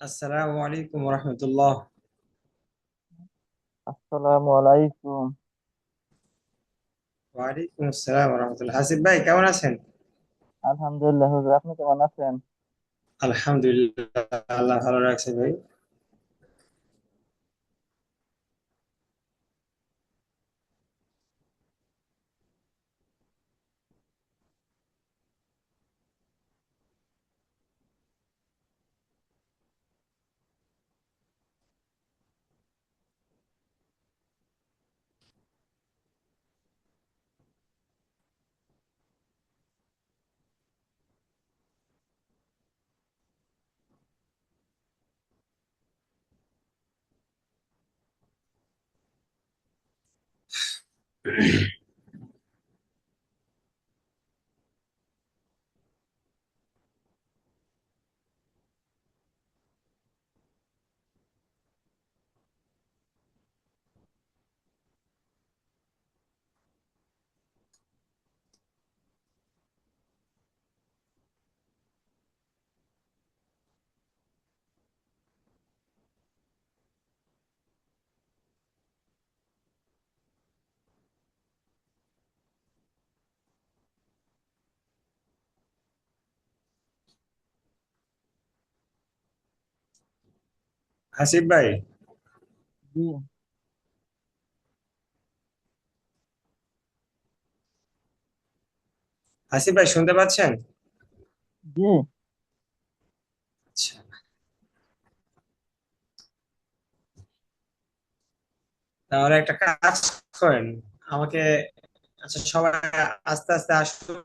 আসসালামু আলাইকুম রহমতুল্লাহ। আসসালামু আলাইকুম। ওয়ালাইকুম আসসালাম রহমতুল্লাহ। হাসিব ভাই কেমন আছেন? আলহামদুলিল্লাহ হুজুর, আপনি কেমন আছেন? আলহামদুলিল্লাহ, আল্লাহ ভালো রাখছে ভাই। হাসিব ভাই, জি। হাসিব ভাই শুনতে পাচ্ছেন? জি। আচ্ছা, তাহলে একটা কাজ করেন আমাকে। আচ্ছা সবাই আস্তে আস্তে আসুন।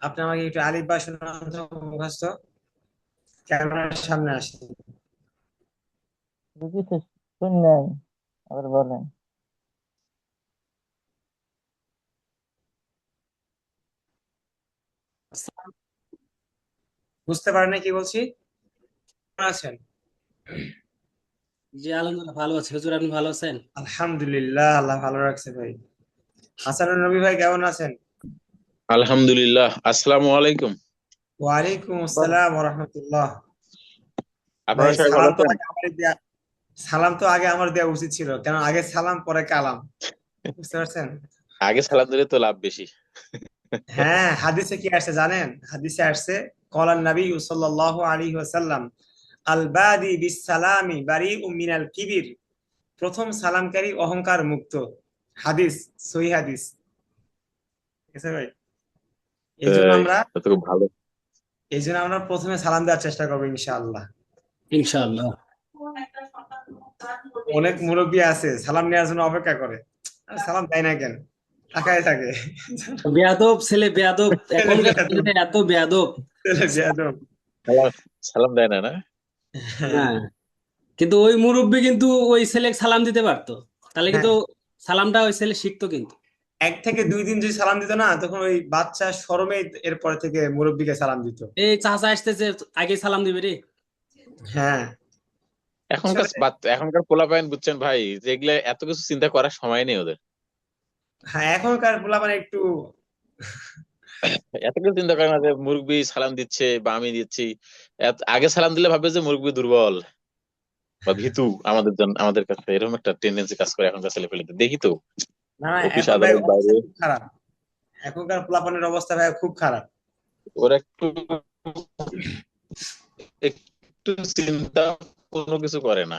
আপনি আমাকে একটু আলিফ বা শোনান তো মুখস্থ। ক্যামেরার সামনে আসেন। জি কিছু শুন নাই, আবার বলেন। বুঝতে পারেন না কি বলছি? কেমন আছেন? জি আলহামদুলিল্লাহ ভালো আছি হুজুর, আপনি ভালো আছেন? আলহামদুলিল্লাহ, আল্লাহ ভালো রাখছে ভাই। হাসানুর নবী ভাই কেমন আছেন? আলহামদুলিল্লাহ। আসসালামু আলাইকুম। ওয়ালাইকুম বলেন। আসসালাম রহমতুল্লাহ। ভাই আপনারা সবাই ভালো আছেন? সালাম তো আগে আমার দেওয়া উচিত ছিল, কেন আগে সালাম পরে কালাম। বুঝতে পারছেন? আগে সালাম দিলে তো লাভ বেশি। হ্যাঁ, হাদিসে কি আসছে জানেন? হাদিসে আসছে কলান নবী সাল্লাল্লাহু আলাইহি ওয়াসাল্লাম আল বাদি বিস সালামি বারিউম মিনাল কিবির। প্রথম সালামকারী অহংকার মুক্ত। হাদিস, সহিহ হাদিস। ঠিক আছে ভাই? এই জন্য তাই? আমরা তা তো খুব ভালো। এই জন্য আমরা প্রথমে সালাম দেওয়ার চেষ্টা করবো ইনশাআল্লাহ। ইনশাআল্লাহ। অনেক মুরব্বী আছে সালাম নেওয়ার জন্য অপেক্ষা করে, আর সালাম দেয় না কেন, তাকায় থাকে। বেয়াদব ছেলে, বেয়াদব, ছেলে এখনকার বেয়াদব, ছেলেটা এত বেয়াদব। ছেলে বেয়াদব। সালাম সালাম দেয় না, না? হ্যাঁ, হ্যাঁ, কিন্তু ওই মুরব্বি কিন্তু ওই ছেলে সালাম দিতে পারতো, তাহলে হ্যাঁ। কিন্তু সালামটা ওই ছেলে শিখতো কিন্তু। 1 থেকে 2 দিন যদি সালাম দিত না, তখন ওই বাচ্চা শরমে এরপর থেকে মুরব্বীকে সালাম দিত। এই চাচা আসতেছে, আগে সালাম দিবে রে। হ্যাঁ, আসলে এখনকার পোলাপাইন বুঝছেন ভাই, যেগুলো এত কিছু চিন্তা করার সময় নেই ওদের। হ্যাঁ, এখনকার পোলাপান একটু এত কিছু চিন্তা করে না যে মুরব্বি সালাম দিচ্ছে বা আমি দিচ্ছি। আগে সালাম দিলে ভাববে যে মুরব্বি দুর্বল বা ভীতু আমাদের জন্য, আমাদের কাছে এরকম একটা টেন্ডেন্সি কাজ করে এখনকার ছেলে পেলেদের, দেখি তো না না, অফিস এখন ভাই আদালত বাইরে। অবস্থা খুব খারাপ। এখনকার পোলাপানের অবস্থা ভাই খুব খারাপ। ওরা একটু চিন্তা কোনো কিছু করে না।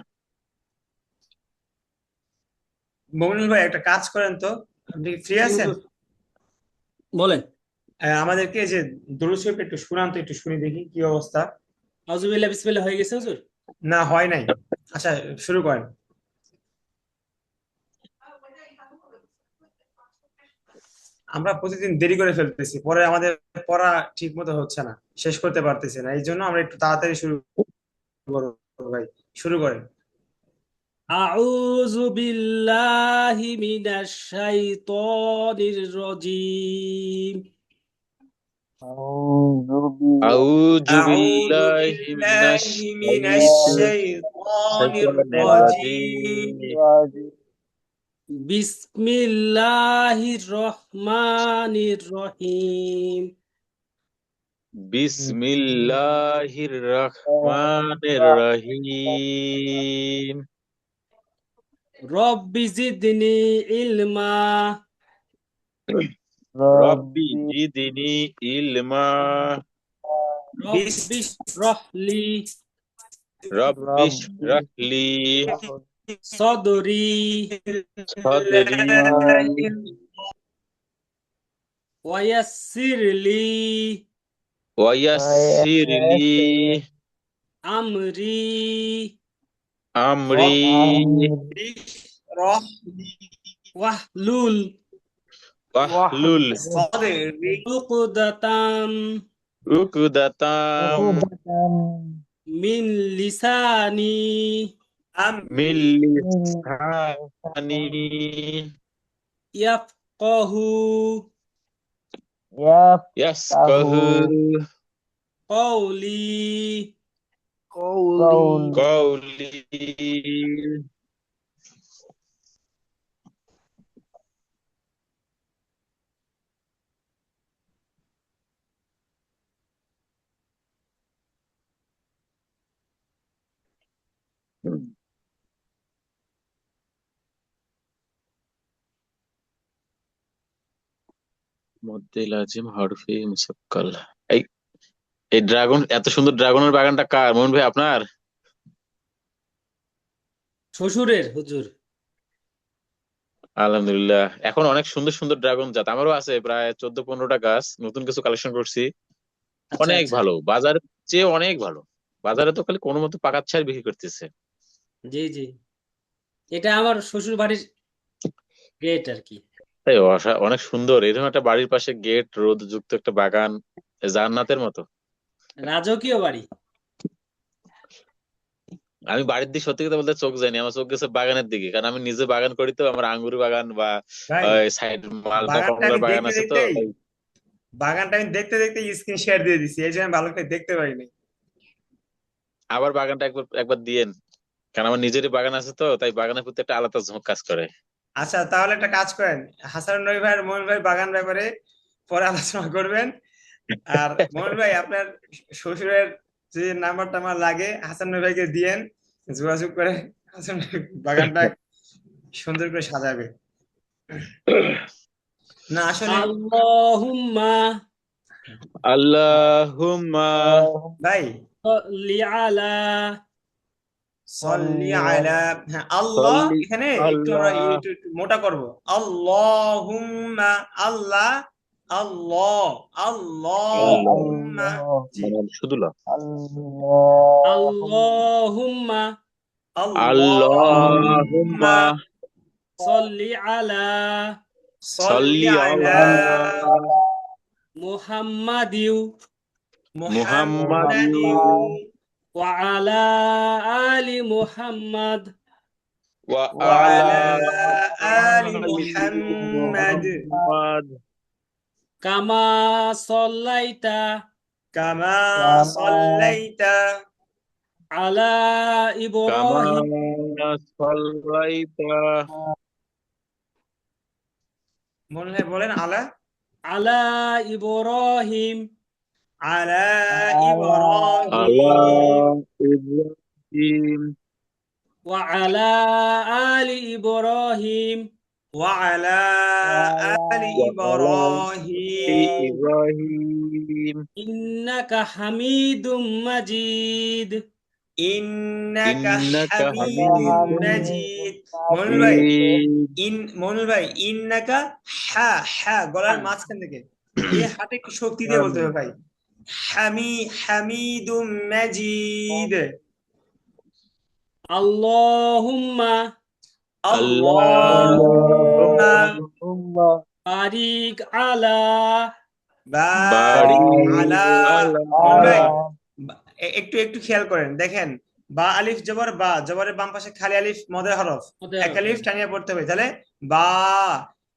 মমিনুল ভাই একটা কাজ করেন তো, আপনি ফ্রি জি আছেন? হুজুর, বলেন। আমাদেরকে এই যে দরুদ শরীফ একটু শুনান তো, একটু শুনি দেখি কি অবস্থা। আউযুবিল্লাহ বিসমিল্লাহ হয়ে গেছে হুজুর? না হয় নাই। আচ্ছা, শুরু করেন। আমরা প্রতিদিন দেরি করে ফেলতেছি, পরে আমাদের পড়া ঠিক মতো হচ্ছে না, শেষ করতে পারতেছি না, এই জন্য আমরা একটু তাড়াতাড়ি শুরু করবো ভাই। শুরু করেন। আউযু বিল্লাহি মিনাশ শাইতানির রাজীম। আউযু বিল্লাহি আউযু আউযু বিল্লাহি মিনাশ বিল্লাহি মিনাশ শাইতানির শাইতানির রাজিম। রাজিম। রাজিম। বিসমিল্লাহির রহমানির রহিম। বিসমিল্লাহির রহমানির রহিম। রব্বি জিদনি ইলমা। রব্বি জিদনি ইলমা। রব্বি রহলি রব্বি ইশরাহলি সদরি সাদরি ওয়ায়াসসিরলি ওয়ায়াসসিরলি আমরি আমরি রহলি ওয়াহলুল ওয়াহলুল صدري উকদাতাম উকদাতাম মিন লিসানি মিন লিসানি ইয়াফকাহু ইয়াফকাহু কওলি। কওলি। মধ্যে লাজিম হরফে মুসাক্কাল। এই এই ড্রাগন, এত সুন্দর ড্রাগনের বাগানটা কার? মোহন ভাই আপনার? শ্বশুরের হুজুর। আলহামদুলিল্লাহ। এখন অনেক সুন্দর সুন্দর ড্রাগন জাত আমারও আছে, প্রায় 14-15টা গাছ, নতুন কিছু কালেকশন করছি। আচ্ছা অনেক আচ্ছা, ভালো, বাজারের চেয়ে অনেক ভালো। বাজারে তো খালি কোনো মতো পাকার ছাড় বিক্রি করতেছে। জি জি, এটা আমার শ্বশুর বাড়ির গেট আর কি। তাই অনেক সুন্দর এরকম একটা বাড়ির পাশে গেট, রোদ যুক্ত একটা বাগান, জান্নাতের মতো। রাজকীয় বাড়ি। আমি বাড়ির দিকে সত্যি কথা বলতে চোখ যায়নি, আমার চোখ গেছে বাগানের দিকে, কারণ আমি নিজে বাগান করি তো, আমার আঙ্গুর বাগান বা ভাই সাইড মালটা বাগানটা কমলার আমি বাগান দেখতে আছে তো। দেখতেই বাগানটা আমি দেখতে দেখতে স্ক্রিন শেয়ার দিয়ে দিছি, এই জন্য আমি ভালো করে দেখতে পারিনি। আবার বাগানটা একবার একবার দিয়েন, কারণ আমার নিজেরই বাগান আছে তো, তাই বাগানের প্রতি একটা আলাদা ঝোঁক কাজ করে। আচ্ছা তাহলে একটা কাজ করেন, হাসান রবি ভাই আর মোহন ভাই বাগান ব্যাপারে পরে আলোচনা করবেন। আর মোহন ভাই আপনার শ্বশুরের যে নাম্বারটা আমার লাগে হাসান রবি ভাইকে দিয়েন, যোগাযোগ করে হাসান ভাই বাগানটা সুন্দর করে সাজাবে। না আসলে আল্লাহুম্মা আল্লাহুম্মা ভাই সাল্লি আলা। সল্লি আলা, হ্যাঁ আল্লাহ, সাল্লি এখানে একটু আমরা আল্লাহ একটু মোটা করব, আল্লাহুম্মা, আল্লাহ, আল্লাহ, আল্লাহুম্মা, জি মানে শুধু ল। আল্লাহুম্মা আল্লাহুম্মা আল্লাহুম্মা সাল্লি আলা সল্লি সাল্লি আলা আলা মুহাম্মাদিউ মুহাম্মাদিন ওয়া আলা আলি মুহাম্মাদ ওয়া ওয়া আলা আলা আলি আলি মুহাম্মাদ মুহাম্মাদ কামা সাল্লাইতা কামা সাল্লাইতা আলা কামা ইব্রাহিম সাল্লাইতা বলেন আলা আলা ইব্রাহিম আলা আলা ইব্রাহিম ইব্রাহিম ওয়া আলা আলি ইব্রাহিম ওয়া আলা আলি ওয়া আলা ইব্রাহিম ইব্রাহিম ইন্নাকা হামিদুম মাজিদ। ইন্নাকা ইন্নাকা হামিদুম হামিদুম মাজিদ। মাজিদ। মনুল ভাই ইন্নাকা, হা গলার মাঝখান থেকে এই হাতে একটু শক্তি দিয়ে বলতে হবে ভাই। হামিদুম মাজিদ। আল্লাহুম্মা আল্লাহুম্মা বারিক আলা। বারিক আলা। মনুল ভাই একটু একটু খেয়াল করেন, দেখেন বা আলিফ জবর, বা জবরের বাম পাশে খালি আলিফ মদের হরফ, এক আলিফ টানিয়ে পড়তে হবে, তাহলে বা,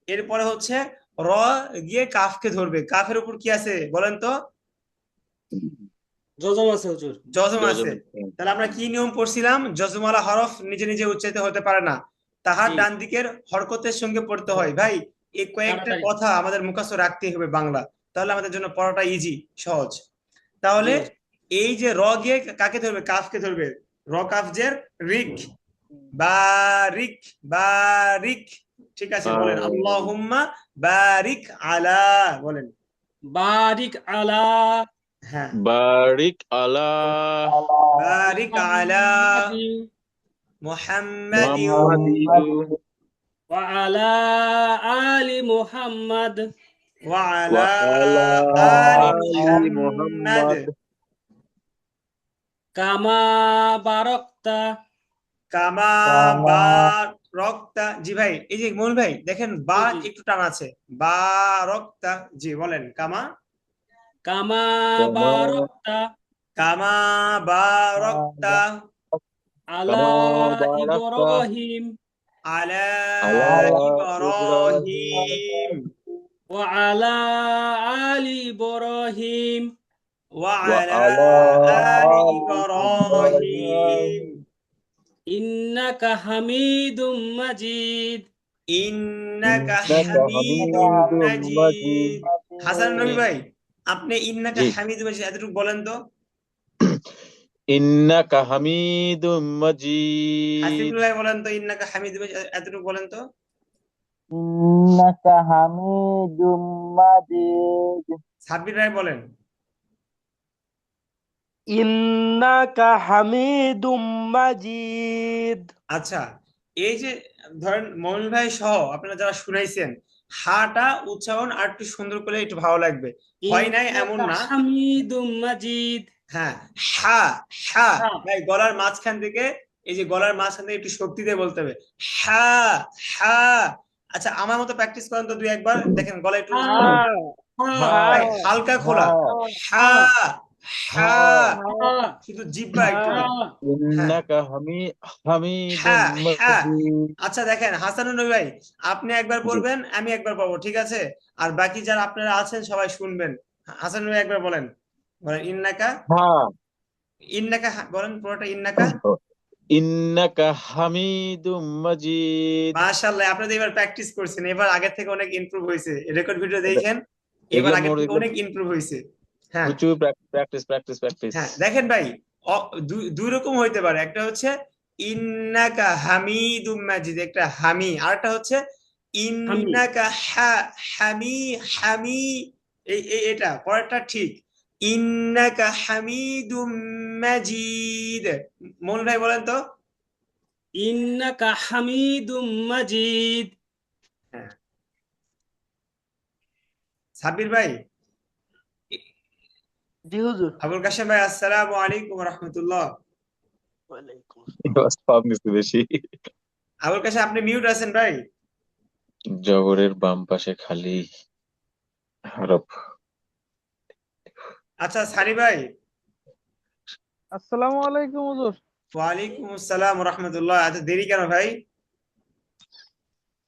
এরপরে হচ্ছে র গিয়ে কাফকে ধরবে, কাফের উপর কি আছে বলেন তো? জজম আছে হুজুর। জজম আছে। তাহলে আমরা কি নিয়ম পড়ছিলাম? জজমালা হরফ নিজে নিজে উচ্চারিত হতে পারে না, তাহার জি। ডান দিকের হরকতের সঙ্গে পড়তে হয়। ভাই এই কয়েকটা তাড়াতাড়ি। কথা আমাদের মুখস্থ রাখতে হবে বাংলা, তাহলে আমাদের জন্য পড়াটা ইজি, সহজ। তাহলে জি এই যে র গিয়ে কাকে ধরবে? কাফকে ধরবে। র কাফ জের রিক, বারিক, বারিক। ঠিক আছে, বলেন আল্লাহুম্মা বারিক আলা, বলেন। বারিক আলা হ্যাঁ, বারিক আলা বারিক আলা মুহাম্মাদিন মুহাম্মাদিন মুহাম্মাদিন ওয়া আলা আলি মুহাম্মাদ ওয়া ওয়া আলা আলা আলি আলি মুহাম্মাদ মুহাম্মাদ কামা বারাকতা কামা বারাকতা। জি ভাই, এই যে মূল ভাই দেখেন বা জি একটু টান আছে, বারাকতা। জি বলেন, কামা কামা কামা বারাকতা কামা বারাকতা আলা বারাকতা ইব্রাহিম আলা আলা ইব্রাহিম ইব্রাহিম ওয়া আলা আলি ইব্রাহিম ওয়া ওয়া আলা আলা আলি আলি ইব্রাহিম ইন্নাকা হামিদুম মাজিদ ইন্নাকা ইন্নাকা হামিদুম হামিদুম মাজিদ। মাজিদ। হাসান নবী জি ভাই, আপনি ইন্নাকা জি হামিদুম মাজিদ এতটুকু বলেন তো। ইন্নাকা হামিদুম মাজিদ। হাসিবুল ভাই বলেন তো, ইন্নাকা হামিদুম মাজিদ এতটুকু বলেন তো। ইন্নাকা হামিদুম মাজিদ। সাব্বির ভাই বলেন। ইন্নাকা হামিদুম মাজিদ। আচ্ছা, এই যে ধরেন মমিন ভাই সহ আপনারা যারা শুনাইছেন, হাটা উচ্চারণ আর একটু সুন্দর করলে একটু ভালো লাগবে। হয় নাই এমন ইন্নাকা না। হামিদুম মাজিদ হ্যাঁ, হা, হা হ্যাঁ ভাই গলার মাঝখান থেকে, এই যে গলার মাঝখান থেকে একটু শক্তি দিয়ে বলতে হবে, হা, হা। আচ্ছা, আমার মতো প্র্যাকটিস করেন তো দুই একবার, দেখেন গলা একটু হা হা ভাই হালকা খোলা, হা, হা, হা শুধু জিহ্বা একটু। হা হ্যাঁ, ইন্নাকা হামিদুম হ্যাঁ, হ্যাঁ। মাজিদ। আচ্ছা দেখেন হাসানুর নবী ভাই, আপনি একবার জি পড়বেন, আমি একবার পড়বো, ঠিক আছে? আর বাকি যারা আপনারা আছেন সবাই শুনবেন। হাসানুর ভাই একবার বলেন, বলেন ইন্নাকা, হ্যাঁ ইন্নাকা, বলেন পুরোটা ইন্নাকা। ইন্নাকা হামিদুম মাজিদ। মাশাআল্লাহ, আপনাদের এবার প্র্যাকটিস করছেন, এবার আগের থেকে অনেক ইমপ্রুভ হয়েছে। রেকর্ড ভিডিও দেখেন, এবার এগুলো আগের মোর থেকে এগুলো অনেক ইমপ্রুভ হয়েছে। হ্যাঁ, প্রচুর প্র্যাকটিস প্র্যাকটিস প্র্যাকটিস। হ্যাঁ, দেখেন ভাই, দুই রকম হইতে পারে। একটা হচ্ছে ইন্নাকা হামিদুম মাজিদ, একটা হামি, আর একটা হচ্ছে হামি ইন্নাকা হামি, হামি। এটা পরেরটা ঠিক, ইন্নাকা হামিদুম মাজিদ। মন ভাই বলেন তো। ইন্নাকা হামিদুম মাজিদ হ্যাঁ, সাব্বির ভাই, জি হুজুর। আবুল কাশেম ভাই, আসসালামু আলাইকুম রহমতুল্লাহ। ওয়ালাইকুম সব নিচে বেশি। আবুল কাশেম, আপনি মিউট আছেন ভাই। জবরের বাম পাশে খালি হরফ। আচ্ছা সানি ভাই, আসসালামু আলাইকুম হুজুর। ওয়ালাইকুম আসসালাম রহমতুল্লাহ। এত দেরি কেন ভাই?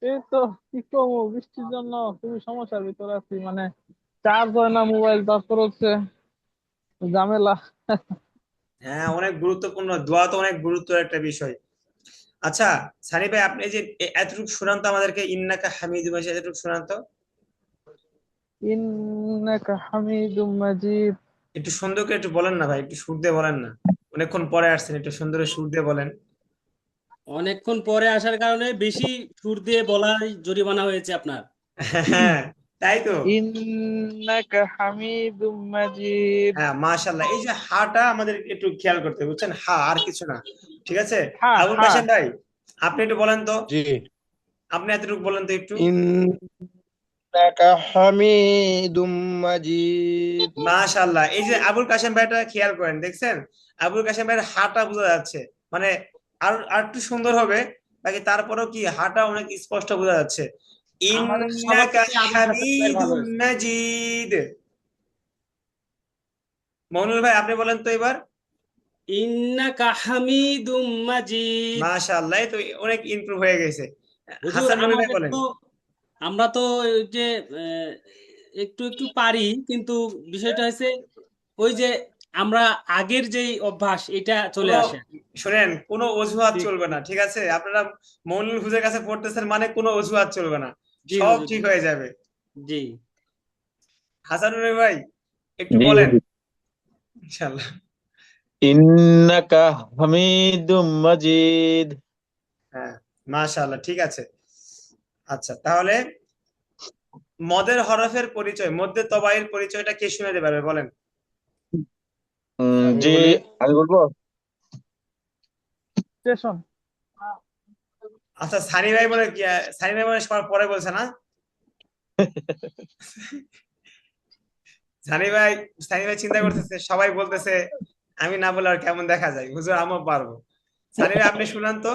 এই তো কি করবো, বৃষ্টির জন্য খুবই সমস্যার ভিতরে আছি, মানে চার্জ হয় না মোবাইল, তারপর হচ্ছে ঝামেলা। হ্যাঁ, অনেক গুরুত্বপূর্ণ, দোয়া তো অনেক গুরুত্বের একটা বিষয়। আচ্ছা সানি ভাই, আপনি যে এতটুকু শোনান তো আমাদেরকে, ইন্নাকা হামিদুম মাজিদ, এতটুকু শোনান তো। ইন্নাকা হামিদুম মাজিদ। একটু সুন্দর করে একটু বলেন না ভাই, একটু সুর দিয়ে বলেন না। অনেকক্ষণ পরে আসছেন, একটু সুন্দর করে সুর দিয়ে বলেন। অনেকক্ষণ পরে আসার কারণে বেশি সুর দিয়ে বলাই জরিমানা হয়েছে আপনার। হ্যাঁ, তাই তো। ইন্নাকা হামিদুম মাজিদ। হ্যাঁ, মাশাআল্লাহ, এই যে হাটা আমাদের একটু খেয়াল করতে হবে, বুঝছেন? হা আর কিছু না, ঠিক আছে? হ্যাঁ আবুল হ্যাঁ। কাশেম ভাই, আপনি একটু বলেন তো, জি। আপনি এতটুকু বলেন তো একটু। ইন্নাকা হামিদুম মাজিদ। মাশাআল্লাহ, এই যে আবুল কাশেম ভাইটা খেয়াল করেন, দেখছেন? আবুল কাশেম ভাইয়ের হাটা বোঝা যাচ্ছে, মানে আর একটু সুন্দর হবে বাকি, তারপরেও কি হাটা অনেক স্পষ্ট বোঝা যাচ্ছে। আমাদের সবার ইন্নাকা থেকে আবুল কাশেম ভাই ভালো হামিদুম হয়েছে। মাজিদ। মনুল ভাই, আপনি বলেন তো এবার। ইন্নাকা হামিদুম মাজিদ। মাশাআল্লাহ, এই তো অনেক ইমপ্রুভ হয়ে গেছে। হুজুর হাসান নবী ভাই আমাদের বলেন। তো আমরা তো ওই যে একটু একটু পারি, কিন্তু বিষয়টা হচ্ছে ওই যে আমরা আগের যেই অভ্যাস এটা চলে কোনো, আসে। শুনেন, কোনো অজুহাত ঠিক চলবে না, ঠিক আছে? আপনারা মনির হুজুরের কাছে পড়তেছেন মানে কোনো অজুহাত চলবে না, জি সব হুজুর ঠিক জি হয়ে যাবে। জি হাসানুর ভাই একটু জি বলেন। হুজুর। ইনশাআল্লাহ। ইন্নাকা হামিদুম মাজিদ। হ্যাঁ, মাশাআল্লাহ, ঠিক আছে। আচ্ছা, তাহলে মদের হরফের পরিচয়, মধ্যে তবাইয়ের পরিচয়টা কে শুনে দিতে পারবে বলেন? আমি জি, বলি, আমি বলবো। স্টেশন। আচ্ছা, সানি ভাই বলে কি, সানি ভাই মানে সবার পরে বলছে না? সানি ভাই, সানি ভাই চিন্তা করতেছে, সবাই বলতেছে আমি না বলে আর কেমন দেখা যায়, হুজুর আমিও পারবো। সানি ভাই আপনি শুনান তো,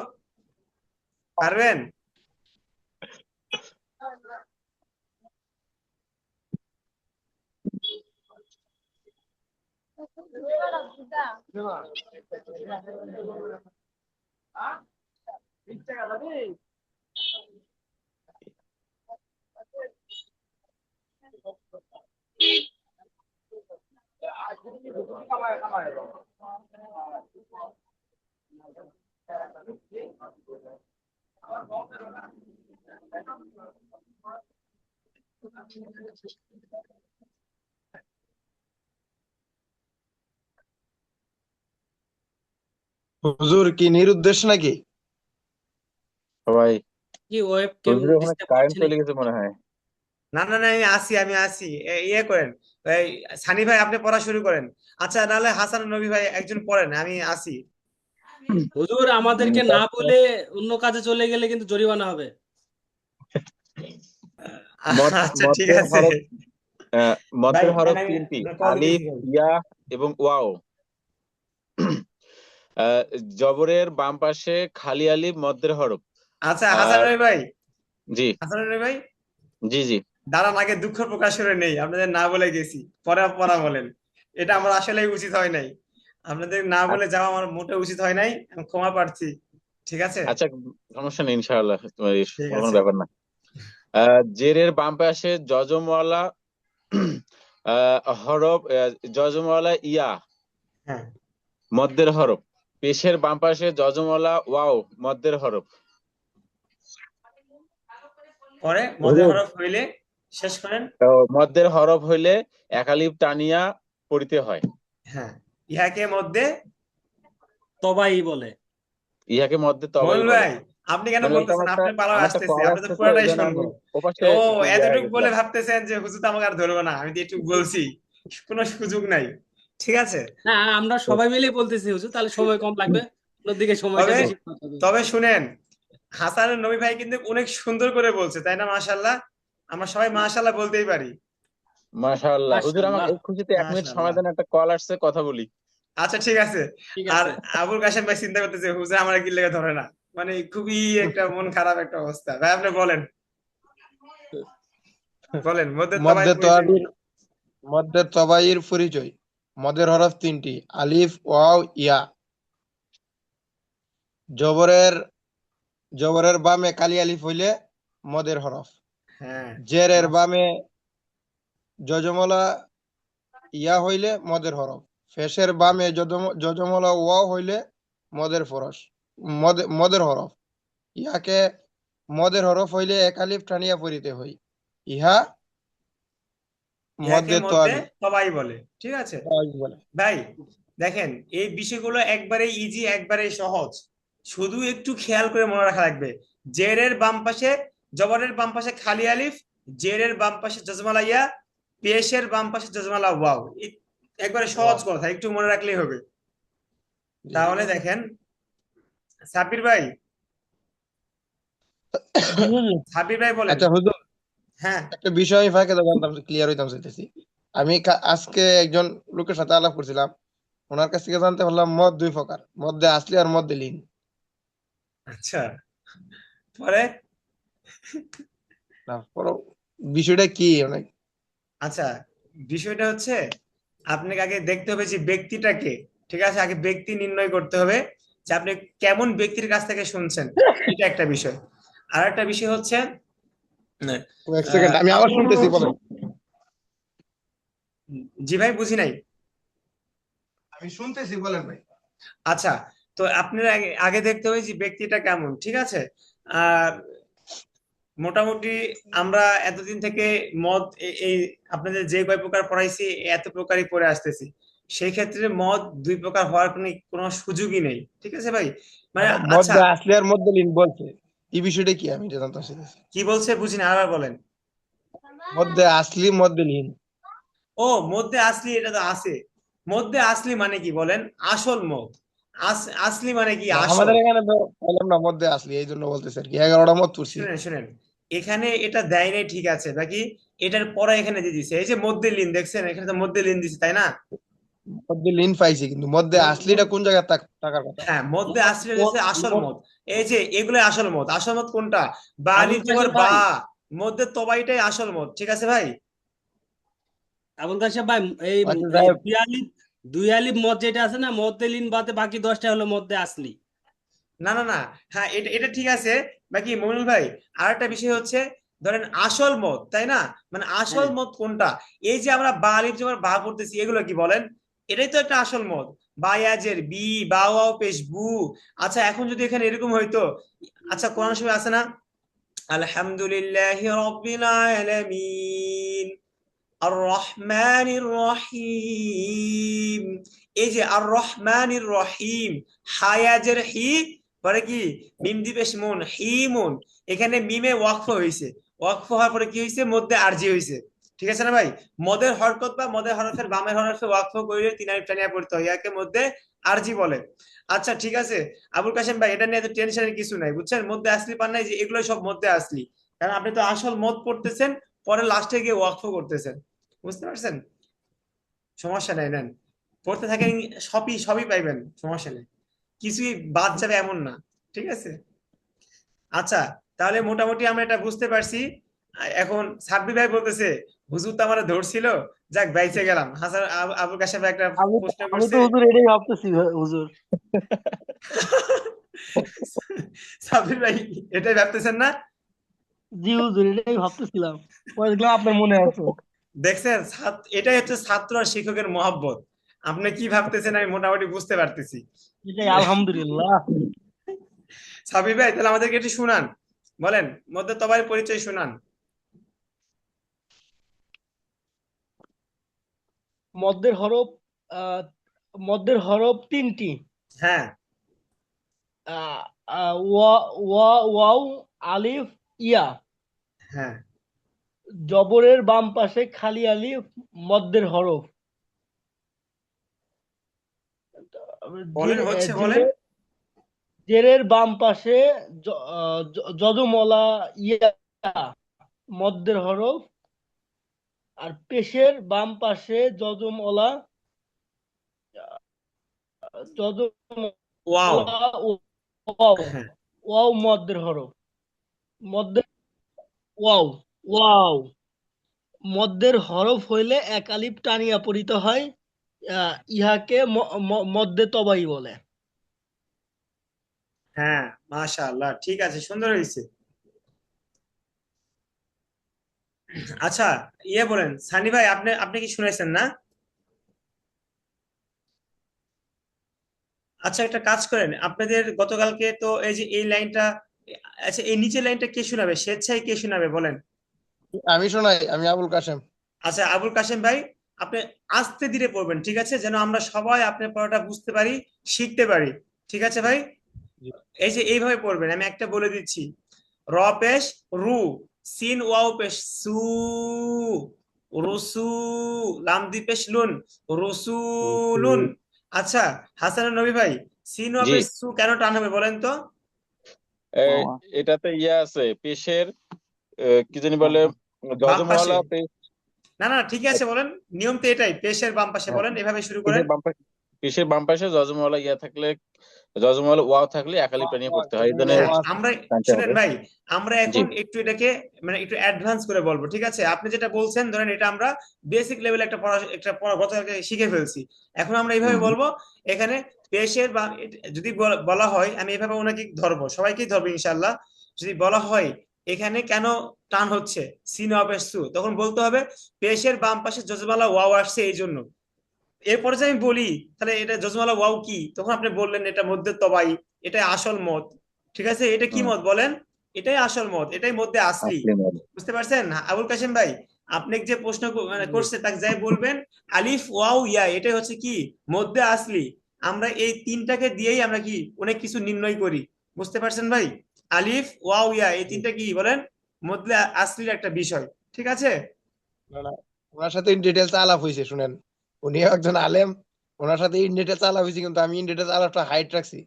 পারবেন? হুজুর কি নিরুদ্দেশ নাকি? সবাই, কি ওয়েব কেম হুজুরের ওখানে ডিস্টার্ব কারেন্ট করছে চলে নাকি? গেছে মনে হয়। না না না, আমি আসি। ইয়ে করেন, এই সানি ভাই আপনি পড়া শুরু করেন। আচ্ছা, নাহলে হাসান নবী ভাই একজন পড়েন, আমি আসি। হুজুর আমাদেরকে না তারপরে বলে অন্য কাজে চলে গেলে কিন্তু জরিমানা হবে। আচ্ছা, ঠিক মদের আছে হরফ, ভাই। মদের হরফ আমি তিনটি, কল আলিফ, দিতেছি ভাই। ইয়া এবং ওয়াও। জবরের বাম পাশে খালি আলিফ মদের হরফ। আচ্ছা হাসান আর নবী ভাই, জি, হাসান নবী ভাই, জি, জি। দাঁড়ান, আগে দুঃখ প্রকাশ করে নেই, আপনাদের না বলে গেছি, পরে পড়া বলেন। এটা আমার আসলে উচিত হয় নাই, আপনাদের না বলে যাওয়া আমার মোটে উচিত হয় নাই, আমি ক্ষমা প্রার্থী। ঠিক আছে, আচ্ছা, সমস্যা নেই, ইনশাআল্লাহ তোমার ঠিক কোনো আছে। ব্যাপার না। জেরের বাম পাশে যজমওয়ালা হরফ, যজমওয়ালা ইয়া হ্যাঁ, মদ্দের হরফ। পেশের বাম পাশে যজমওয়ালা ওয়াও মদ্দের হরফ। পরে মদের হুজুর, হরফ হইলে শেষ করেন। মদ্দের হরফ হইলে একালিফ টানিয়া পড়িতে হয়। হ্যাঁ, ইহাকে মধ্যে, তবাই বলে। ইহাকে মধ্যে তবাই মইন বলে। ভাই আপনি কেন মানে এটা বলতেছেন? আপনার পালা আমার একটা আসতেছে, কল আপনি তো আসছে, তো এই পুরাটাই জন্য আমি শুনবো। ওপাশে ও, একটু ইয়ে হয়ে এতটুকু বলে গেছিলাম। ভাবতেছেন যে হুজুর তো আমাকে আর ধরবে না, আমি তো একটু বলছি, কোনো সুযোগ নাই। ঠিক আছে, না, আমরা সবাই মিলে বলতেছি হুজুর, তাহলে সময় কম লাগবে, অন্যদিকে সময়টা তবে বেশি খরচ হবে। তবে শুনেন, হাসান নবী ভাই কিন্তু অনেক সুন্দর করে বলছে, তাই না? মাশাআল্লাহ, আমরা সবাই মাশাআল্লাহ বলতেই পারি। মাশাআল্লাহ হুজুর, আমাকে মাশাআল্লাহ। এই খুশিতে 1 মিনিট সময় মাশাআল্লাহ, দেন, একটা কল আসছে, কথা বলি। আচ্ছা ঠিক আছে। ঠিক আর আছে। আবুল কাশেম ভাই চিন্তা করতেছে হুজুর আমার কি লেগে ধরে না, মানে খুবই একটা মন খারাপ একটা অবস্থা। ভাই আপনি বলেন, বলেন মধ্যে তবাই মধ্যে পরিচয় কি? তবির, মধ্যে তবাইর পরিচয়। মদের হরফ তিনটি, আলিফ, ওয়াও, ইয়া। জবরের জবরের বামে কালি আলিফ হইলে মদের হরফ। হ্যাঁ, জেরের মাস- বামে যজমলা ইয়া হইলে মদের হরফ। ফেসের বামে যজমলা ওয়াও হইলে মদের ফরস, মদের হরফ। ইহাকে মদের হরফ হইলে একালিফ টানিয়া পড়িতে হই। ইহা ইহাকে মধ্যে মধ্যে তোয়াবি তবাই বলে। ঠিক আছে বলে। ভাই, দেখেন এই বিষয়গুলো একবারে ইজি, একবারে সহজ, শুধু একটু খেয়াল করে মনে রাখা লাগবে। জেরের বাম পাশে, জবরের বাম পাশে খালি আলিফ, জেরের বাম পাশে জজমালা ইয়া, পেশের বাম পাশে জজমালা ওয়াও। একবারে সহজ কথা, একটু মনে রাখলেই হবে। তাহলে দেখেন, সাব্বির ভাই, সাব্বির ভাই বলেন। আচ্ছা হুজুর, হ্যাঁ, একটা বিষয় আমি ফাঁকে জানতাম, ক্লিয়ার হইতাম চাইতেছি। আমি আজকে একজন লোকের সাথে আলাপ করছিলাম, ওনার কাছ থেকে জানতে পারলাম মদ দুই প্রকার, মধ্যে আসলি আর মধ্যে লিন। আচ্ছা, পরে, তারপর বিষয়টা কি অনেক। আচ্ছা, বিষয়টা হচ্ছে আপনাকে আগে দেখতে হবে যে ব্যক্তিটাকে, ঠিক আছে, আগে ব্যক্তি নির্ণয় করতে হবে যে আপনি কেমন ব্যক্তির কাছ থেকে শুনছেন, এটা একটা বিষয়। আর একটা বিষয় হচ্ছে এক সেকেন্ড, আমি আবার শুনতেছি, বলেন। জি ভাই, বুঝি নাই। আমি শুনতেছি, বলেন ভাই। আচ্ছা, তো আপনার আগে আগে দেখতে হবে যে ব্যক্তিটা কেমন, ঠিক আছে। আর মোটামুটি আমরা এতদিন থেকে মদ এই আপনাদের যে কয় প্রকার পড়াইছি এত প্রকারই পড়ে আসতেছি, সেই ক্ষেত্রে মদ দুই প্রকার হওয়ার কোনো সুযোগই নেই, ঠিক আছে ভাই? মানে আচ্ছা, মধ্যে আসলি আর মধ্যে লিন বলছে, এই বিষয়টা কি আমি এটা জানতে চাইছি। কি বলছে বুঝিনি, আবার বলেন। মধ্যে আসলি মধ্যে লিন, ও, মধ্যে আসলি, এটা তো আছে। মধ্যে আসলি মানে কি বলেন? আসল মদ। আসলি মানে কি? আসল। আমাদের এখানে তো বললাম না মধ্যে আসলি, এই জন্য বলতেছে আর কি, 11টা মত পড়ছি। শুনেন শুনেন, এখানে এটা দেয় নাই, ঠিক আছে, বাকি এটার পরে এখানে দিয়ে দিছে, এই যে মধ্যে লিন দেখছেন, এখানে তো মধ্যে লিন দিছে, তাই না? মধ্যে লিন পাইছি, কিন্তু মধ্যে আসলিটা কোন জায়গায় থাকার কথা? হ্যাঁ, মধ্যে আসলি মদ হচ্ছে আসল মদ মদ। এই যে এগুলো আসল মদ। আসল মদ কোনটা? বা আবুল আলিফ জবর কাশেম বা, ভাই, মধ্যে তবাইটাই আসল মদ, ঠিক আছে ভাই? আবুল কাশেম ভাই, এই আচ্ছা যাই এই হোক, দুই আলিফ মদ যেটা আছে না, মধ্যে লিন বাদে বাকি 10টা হলো মধ্যে আসলি। না না না, হ্যাঁ, এটা এটা ঠিক আছে। বাকি মমিনুল ভাই, আর একটা বিষয় হচ্ছে, ধরেন আসল মদ, তাই না? মানে আসল হ্যাঁ, মদ কোনটা? এই যে আমরা বা আলিফ জবর বা করতেছি, এগুলো কি বলেন? এটাই তো একটা আসল মদ। বায়াজের বি, বা ওয়াও পেশ বু। আচ্ছা, এখন যদি এখানে এরকম হইতো, আচ্ছা কোরআন শরীফে আছে না, আলহামদুলিল্লাহি রাব্বিল আলামিন আর রহমানির রহিম। এই যে আর রহমানির রহিম, হায়াজের হি, পরে কি মিম দিবেশ মুন, হিমুন। এখানে মিমে ওয়াকফ হয়েছে, ওয়াকফ হওয়ার পরে কি হয়েছে? মধ্যে আরজি হয়েছে, ঠিক আছে না ভাই? মদের হরকত বা মদের হরফের বামের হরফে ওয়াকফ করে তিন আলিফ টানিয়া পড়তে হয়, ইয়াকে মধ্যে আরজি বলে। আচ্ছা ঠিক আছে আবুল কাশেম ভাই, এটা নিয়ে এত টেনশনের কিছু নাই, বুঝছেন? মধ্যে আসলি পান নাই, যে এগুলো সব মধ্যে আসলি, কারণ আপনি তো আসল মদ পড়তেছেন, পরে লাস্টে গিয়ে ওয়াকফ করতেছেন, বুঝতে পারছেন? সমস্যা নেই, নেন, পড়তে থাকেন, সবই সবই পাইবেন, সমস্যা নেই, কিছুই বাদ যাবে এমন না, ঠিক আছে? আচ্ছা, তাহলে মোটামুটি আমরা এটা বুঝতে পারছি। এখন সাব্বির ভাই বলতেছে, হুজুর তো আমরা ধরছিল, যাক বাইচে গেলাম। হাসান আবুল কাশেম ভাই একটা আমি প্রশ্ন আমি তো করছে। হুজুর এটাই ভাবতেছি হুজুর। সাব্বির ভাই, এটাই ভাবতেছেন না? জি হুজুর, এটাই ভাবতেছিলাম, পরে দেখলাম আপনার মনে আছে। দেখছেন, এটাই হচ্ছে ছাত্র আর শিক্ষকের মহব্বত। আপনি কি ভাবতেছেন আমি মোটামুটি বুঝতে পারতেছি। এটাই আলহামদুলিল্লাহ। সাবির ভাই, তাহলে আমাদেরকে একটু শুনান, বলেন, মধ্যে তবাইয়ের পরিচয় শুনান। মদ্যের হরফ, আহ মদ্যের হরফ তিনটি। হ্যাঁ আহ ওয়া ওয়া ওয়াও, আলিফ, ইয়া। হ্যাঁ, জবরের বাম পাশে খালি আলিফ, মদ্যের হরফ। বলেন, হচ্ছে বলেন। জেরে জেরের বাম পাশে যজমলা, ইয়া, মদ্যের হরফ। আর পেশের বাম পাশে যজমলা, ওয়াও। যজমলা, ওয়াও। হ্যাঁ ওয়াও মদ্যের হরফ। মদ্যের ওয়াও, ওয়াও মদ্যের হরফ হইলে এক আলিফ টানিয়া পড়িতে হয়। ইহাকে মদ্যে তবাই বলে। হ্যাঁ, মাশাআল্লাহ, ঠিক আছে, সুন্দর হয়েছে। আচ্ছা, ইয়ে বলেন সানি ভাই, আপনি আপনি কি শুনেছেন না? আচ্ছা, একটা কাজ করেন, আপনাদের গতকালকে তো এই যে এই লাইনটা, আচ্ছা এই নিচের লাইনটা কে শোনাবে, স্বেচ্ছায় কে শোনাবে বলেন? আমি শোনাই, আমি আবুল কাশেম। আচ্ছা আবুল কাশেম ভাই, আপনি আস্তে ধীরে পড়বেন, ঠিক আছে, যেন আমরা সবাই আপনার পড়াটা বুঝতে পারি, শিখতে পারি, ঠিক আছে ভাই? এই যে এইভাবে পড়বেন, আমি একটা বলে দিচ্ছি। র পেশ রু, সিন ওয়াও পেশ সু, রসু, লাম দি পেশ লুন, রসুলুন। আচ্ছা হাসান নবী ভাই, সিন ওয়াও জি, পেশ সু কেন টান হবে বলেন তো? এটাতে ইয়ে আছে পেশের, কি জানি বলে, বাম পাশে। যজমওয়ালা পেশ। না না, ঠিক আছে বলেন, নিয়ম তো এটাই, পেশের বাম পাশে হ্যাঁ, বলেন, এভাবে শুরু করেন। পেশের বাম পাশে, পেশের বাম পাশে যজমওয়ালা ইয়া থাকলে, যজমওয়ালা ওয়াও থাকলে একালি টানিয়ে পড়তে হয়, এই জন্য হ্যাঁ আমরা, টানতে শুনেন হবে। ভাই, আমরা জি, এখন একটু এটাকে মানে একটু অ্যাডভান্স করে বলবো, ঠিক আছে? আপনি যেটা বলছেন ধরেন, এটা আমরা বেসিক লেভেলে একটা পড়া গতকালকে শিখে ফেলছি, এখন আমরা এইভাবে বলবো। এখানে পেশের বা যদি বলা হয়, আমি এভাবে ওনাকে ধরবো, সবাইকেই ধরবো ইনশাল্লাহ। যদি বলা হয় এখানে কেন টান হচ্ছে সিন অফ সু, তখন বলতে হবে পেশের বাম পাশে যজমালা ওয়াও আসছে এই জন্য। এরপরে যে আমি বলি তাহলে এটা যজমালা ওয়াও কি, তখন আপনি বললেন এটা মধ্যে তবাই, এটাই আসল মত, ঠিক আছে? এটা কি মত বলেন? এটাই আসল মত, এটাই মধ্যে আসলি, আসলে মনে। বুঝতে পারছেন আবুল কাশেম ভাই? আপনি যে প্রশ্ন মানে করছে তাকে যাই বলবেন আলিফ ওয়াও ইয়া, এটাই হচ্ছে কি মধ্যে আসলি। আমরা এই তিনটাকে দিয়েই আমরা কি অনেক কিছু নির্ণয় করি, বুঝতে পারছেন ভাই? আলিফ ওয়াও ইয়া এই তিনটা কি বলেন মধ্যে আসলির একটা বিষয়, ঠিক আছে? না না, ওনার সাথে ইন ডিটেলস আলাপ হয়েছে, শুনেন, উনিও একজন আলেম, ওনার সাথে ইন ডিটেলস আলাপ হয়েছে, কিন্তু আমি ইন ডিটেলস আলাপটা হাইট রাখছি।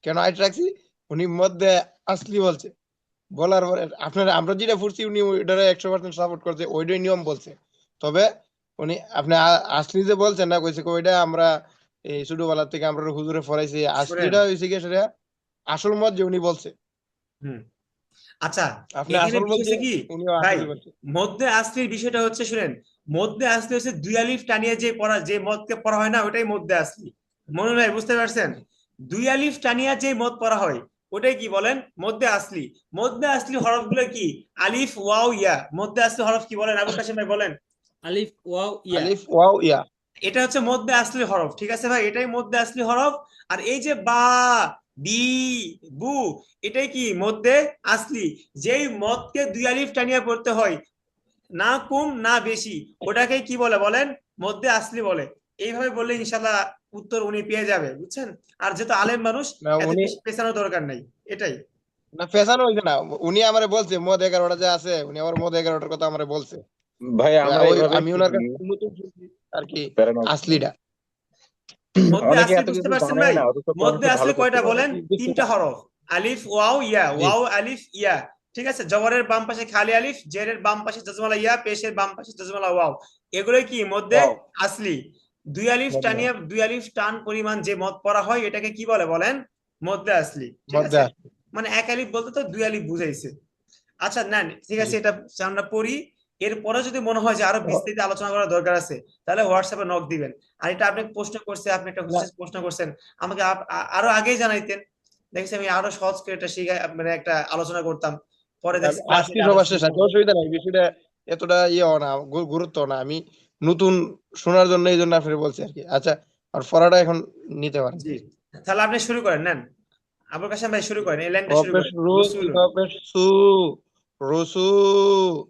কেন হাইট রাখছি? উনি মধ্যে আসলি বলছে, বলার পরে আপনারা আমরা যেটা পড়ছি উনি ওইটারে 100% সাপোর্ট করছে, ওইটাই নিয়ম বলছে। তবে উনি আপনি আসলি যে বলছেন না, কইছে ওইটা আমরা এই ছোটবেলা থেকে আমরা হুজুরে পড়াইছি, শুনেন, আসলিটা হয়েছে কি সেটা আসল মত যে উনি বলছে। হুম, আচ্ছা, আপনি এখানে আসল বিষয় বলছে, হচ্ছে কি উনিও ভাই, আসল বলছে। মধ্যে আসলির বিষয়টা হচ্ছে শুনেন, মধ্যে আসলি হচ্ছে দুই আলিফ টানিয়ে যে পড়া, যে মদকে পড়া হয় না ওটাই মধ্যে আসলি। মনে হয় বুঝতে পারছেন? দুই আলিফ টানিয়া যে মদ পড়া হয় ওটাই কি বলেন মধ্যে আসলি। মধ্যে আসলি হরফগুলো কি? আলিফ ওয়াও ইয়া। মধ্যে আসলি হরফ কি বলেন আবুল কাসেম ভাই বলেন? আলিফ ওয়াও ইয়া। আলিফ ওয়াও ইয়া। এটা হচ্ছে মধ্যে আসলি হরফ, ঠিক আছে ভাই, এটাই মধ্যে আসলি হরফ। আর এই যে বা, বি, বু, এটাই কি মধ্যে আসলি। যেই মদকে দুই আলিফ টানিয়া পড়তে হয়, না কম না বেশি, ওটাকে কি বলে বলেন মধ্যে আসলি বলে। এইভাবে বললে ইনশাল্লাহ উত্তর উনি পেয়ে যাবে, বুঝছেন? আর যেহেতু আলেম মানুষ, না এত উনি, বেশি পেছানোর দরকার নাই, এটাই। না পেছানো হয়েছে না, উনি আমারে বলছে মদ 11টা যে আছে, উনি আমার মদ 11টার কথা আমারে বলছে। ভাই আমরা ওই এইভাবে আমি ওনার কাছে নতুন শুনছি আর কি প্যারানো আসলিটা। মধ্যে অনেকে আসলি এত বুঝতে কিছু পারছেন জানে ভাই? না, অথচ মধ্যে কোরআনকে আসলি ভালো করতে কয়টা পারে। বলেন? তিনটা হরফ, আলিফ ওয়াও ইয়া। জি। ওয়াও আলিফ ইয়া, ঠিক আছে? জবরের বাম পাশে খালি আলিফ, জেরের বাম পাশে জজমালা ইয়া, পেশের বাম পাশে জজমালা ওয়াও, এগুলোই কি মধ্যে ওয়াও। আসলি। দুই আলিফ মধ্যে টানিয়ে দুই আলিফ টান পরিমাণ যে মদ পড়া হয় এটাকে কি বলে বলেন মধ্যে আসলি, ঠিক মধ্যে আছে? আসলি। মানে এক আলিফ বলতে তো দুই আলিফ বুঝাইছে। আচ্ছা নেন, ঠিক জি। আছে, এটা আমরা পড়ি। এরপরে যদি মনে হয় যে আরো বিস্তারিত আলোচনা করার দরকার আছে, তাহলে হোয়াটসঅ্যাপে নক দিবেন। আর এটা আপনি প্রশ্ন করছে, আপনি একটা না, প্রশ্ন করছেন, আমাকে আরো আগেই জানাইতেন, দেখছি আমি আরো সহজ করে এটা শিখে মানে একটা আলোচনা করতাম। পরে দেখছি ক্লাসে আজকে আরো সবার শেষ, সুন্দর আজকে অসুবিধা নাই, বিষয়টা এতটা ইয়ে না, গুরুত্ব না, আমি নতুন শোনার জন্য এই জন্য আপনি বলছি আর কি। আচ্ছা, আর পড়াটা এখন নিতে পারেন। জি, তাহলে আপনি শুরু করেন, নেন আবুল কাসেম ভাই শুরু করেন, এই লাইনটা শুরু রপেশ করেন, রু, রসুলুন। ইকাপেশ সু, রসু,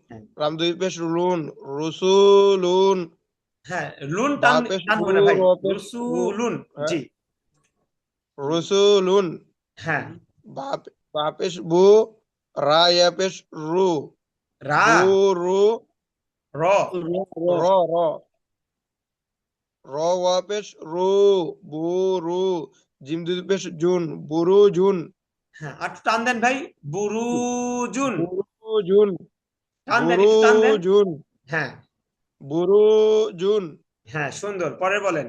হ্যাঁ, রামদুইপেশ রুন, রসুলুন, হ্যাঁ, লুন টান বাপেশ টান বু, হবে না ভাই, রপেশ রু, রসুলুন। হ্যাঁ, জি, রসুলুন, হ্যাঁ, বাপেশ বু, রায়াপেশ রু, রা, বু রু, র, র র, র ওয়াপেশ রু, বু রু, জিম দুইপেশ জুন, বুরু জুন, হ্যাঁ, আর একটু টান দেন ভাই, বুরুজুন, বুরু জুন, টান দেন, বুরু একটু টান দেন। জুন, হ্যাঁ, বুরু জুন, হ্যাঁ, সুন্দর, পরের বলেন।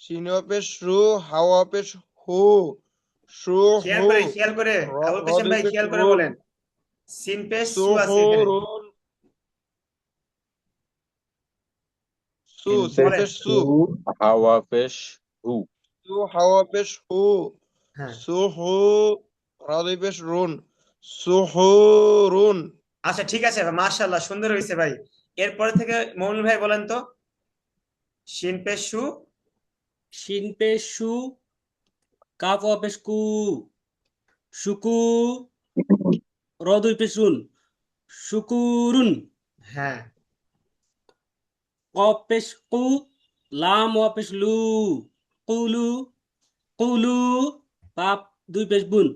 সিনোপেশ রু, হাওয়াপেশ হু, সু খেয়াল হু, করে, খেয়াল করে, আবুল কাসেম ভাই রদুপেশ খেয়াল করে রুন, বলেন। সিন পেশ সু সু আছে হু এখানে। রুন, সু, বলেন। সিনপেশ ইনপেশ সু, হাওয়া পেশ হু। সু হাওয়াপেশ হু, হ্যাঁ, সু হু, রদুপেশ রুন, সু হু রুন। আচ্ছা ঠিক আছে, মাশাআল্লাহ, সুন্দর হয়েছে ভাই। এরপরে থেকে মৌলুল ভাই বলেন তো, সিন পেশ সু, শিন পেশ সু, কাফ ওয়া পেশ কু, শুকু, র দুই পেশ রুন, শুকুরুন। হ্যাঁ, কফ পেশ কু, লাম ওয়া পেশ লু, কুলু, কুলু, বাপ দুই পেশ বুন,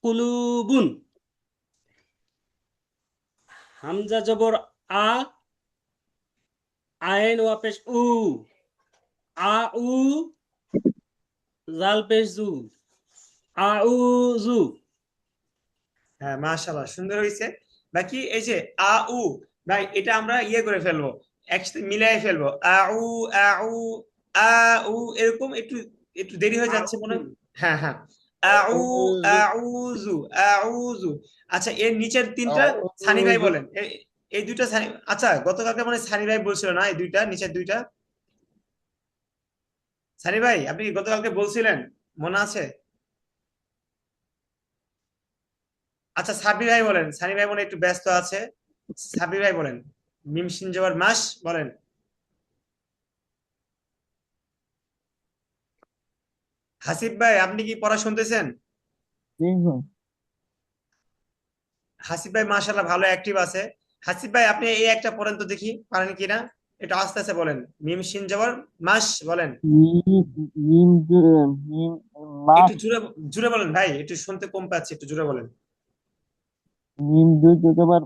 কুলুবুন। হামজা জবর আ, আইন ওয়া পেশ উ, আ উ, জাল পেশ জু, আ উ জু। হ্যাঁ, মাশাআল্লাহ, সুন্দর হয়েছে। বাকি এই যে আ উ, ভাই এটা আমরা ইয়ে করে ফেলবো, একসাথে মিলাই ফেলবো, আ উ, আ উ, আ উ, এরকম একটু একটু দেরি হয়ে যাচ্ছে মনে হয়। হ্যাঁ, হ্যাঁ, আউ, আউযু, আউযু, আউযু। আচ্ছা, এর নিচের তিনটা সানি ভাই আউযু। বলেন, এই দুইটা সানি। আচ্ছা, গতকালকে মানে সানি ভাই বলছিল না এই দুইটা নিচের দুইটা? সানি ভাই আপনি কি গতকালকে বলছিলেন, মনে আছে? আচ্ছা, সাব্বির ভাই বলেন, সানি ভাই মনে হয় একটু ব্যস্ত আছে। সাব্বির ভাই বলেন, মিম শিন জবর মাস বলেন। হাসিব ভাই আপনি কি পড়া শুনতেছেন? হাসিব ভাই মাশাআল্লাহ ভালো অ্যাক্টিভ আছে। হাসিব ভাই আপনি এই একটা পড়েন তো দেখি, পারেন কিনা, একটু আস্তে আস্তে বলেন। মিম শিন জবর মাস বলেন, মিম মিম মাস, একটু জোরে জোরে বলেন ভাই, একটু শুনতে কম পাচ্ছি, একটু জোরে বলেন। মিম দুই যতবার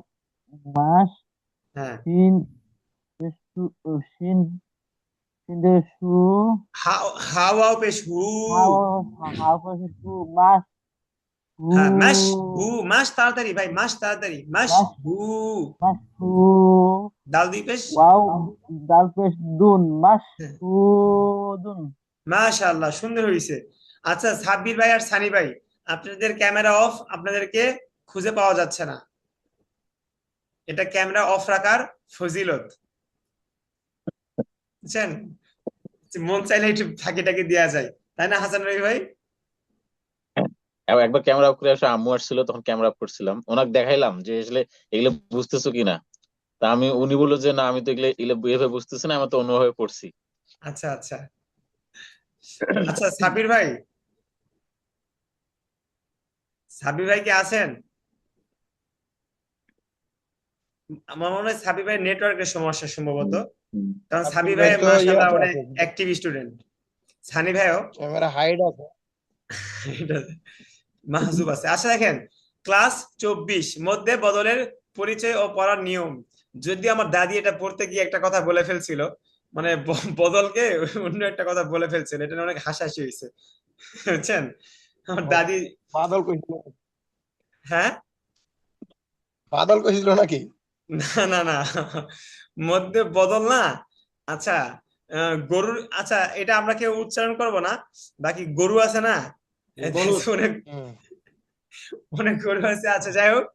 মাস, হ্যাঁ, সিন সিন সিন সু, হাওয়াও পেশ হু। হাও হাও পাশে সু, মাস হু, হ্যাঁ, মাস হু, মাস তাড়াতাড়ি ভাই, মাস তাড়াতাড়ি, মাস মাস হু। মাস হু, দাল দুই পেশ। ওয়াও দাল পেশ দুন, মাস হ্যাঁ, হু দুন। মাশাআল্লাহ, সুন্দর হয়েছে। আচ্ছা সাব্বির ভাই আর সানি ভাই, আপনাদের ক্যামেরা অফ, আপনাদেরকে খুঁজে পাওয়া যাচ্ছে না, এটা ক্যামেরা অফ রাখার ফজিলত, বুঝছেন? মন চাইলে একটু ফাঁকি টাকি দেওয়া যায়, তাই না হাসান রবি ভাই? একবার ক্যামেরা অফ করে আসে, আম্মু আসছিল তখন ক্যামেরা অফ করছিলাম, ওনাকে দেখাইলাম যে আসলে এগুলো বুঝতেছো কিনা। তা উনি বললো যে না, আমি তো এগুলো এগুলো এভাবে বুঝতেছি না, আমি তো অন্যভাবে পড়ছি। আচ্ছা আচ্ছা। আচ্ছা সাবির ভাই, সাবির ভাই কি আছেন? আমার মনে হয় সাবির ভাই নেটওয়ার্কের সমস্যা সম্ভবত, হুম। কারণ সাব্বির সাবির ভাই ভাই তো মাশাআল্লাহ ইয়াতে অনেক আছে, অ্যাক্টিভ স্টুডেন্ট। সানি ভাইও ক্যামেরা হাইড আছে। এটা মাহজুব আছে। আচ্ছা দেখেন, ক্লাস 24 মধ্যে বদলের পরিচয় ও পড়ার নিয়ম। যদি আমার দাদি এটা পড়তে গিয়ে একটা কথা বলে ফেলছিল, মানে বদলকে অন্য একটা কথা বলে ফেলছিল, এটা নিয়ে অনেক হাসাহাসি হয়েছে, বুঝছেন? আমার দাদি। বাদল কইছিল, হ্যাঁ, বাদল কইছিল নাকি? না না না, মধ্যে বদল না। আচ্ছা, গরুর, আচ্ছা এটা আমরা কেউ উচ্চারণ করব না, বাকি গরু আছে না, অনেক হুম। অনেক গরু আছে। আচ্ছা যাই হোক,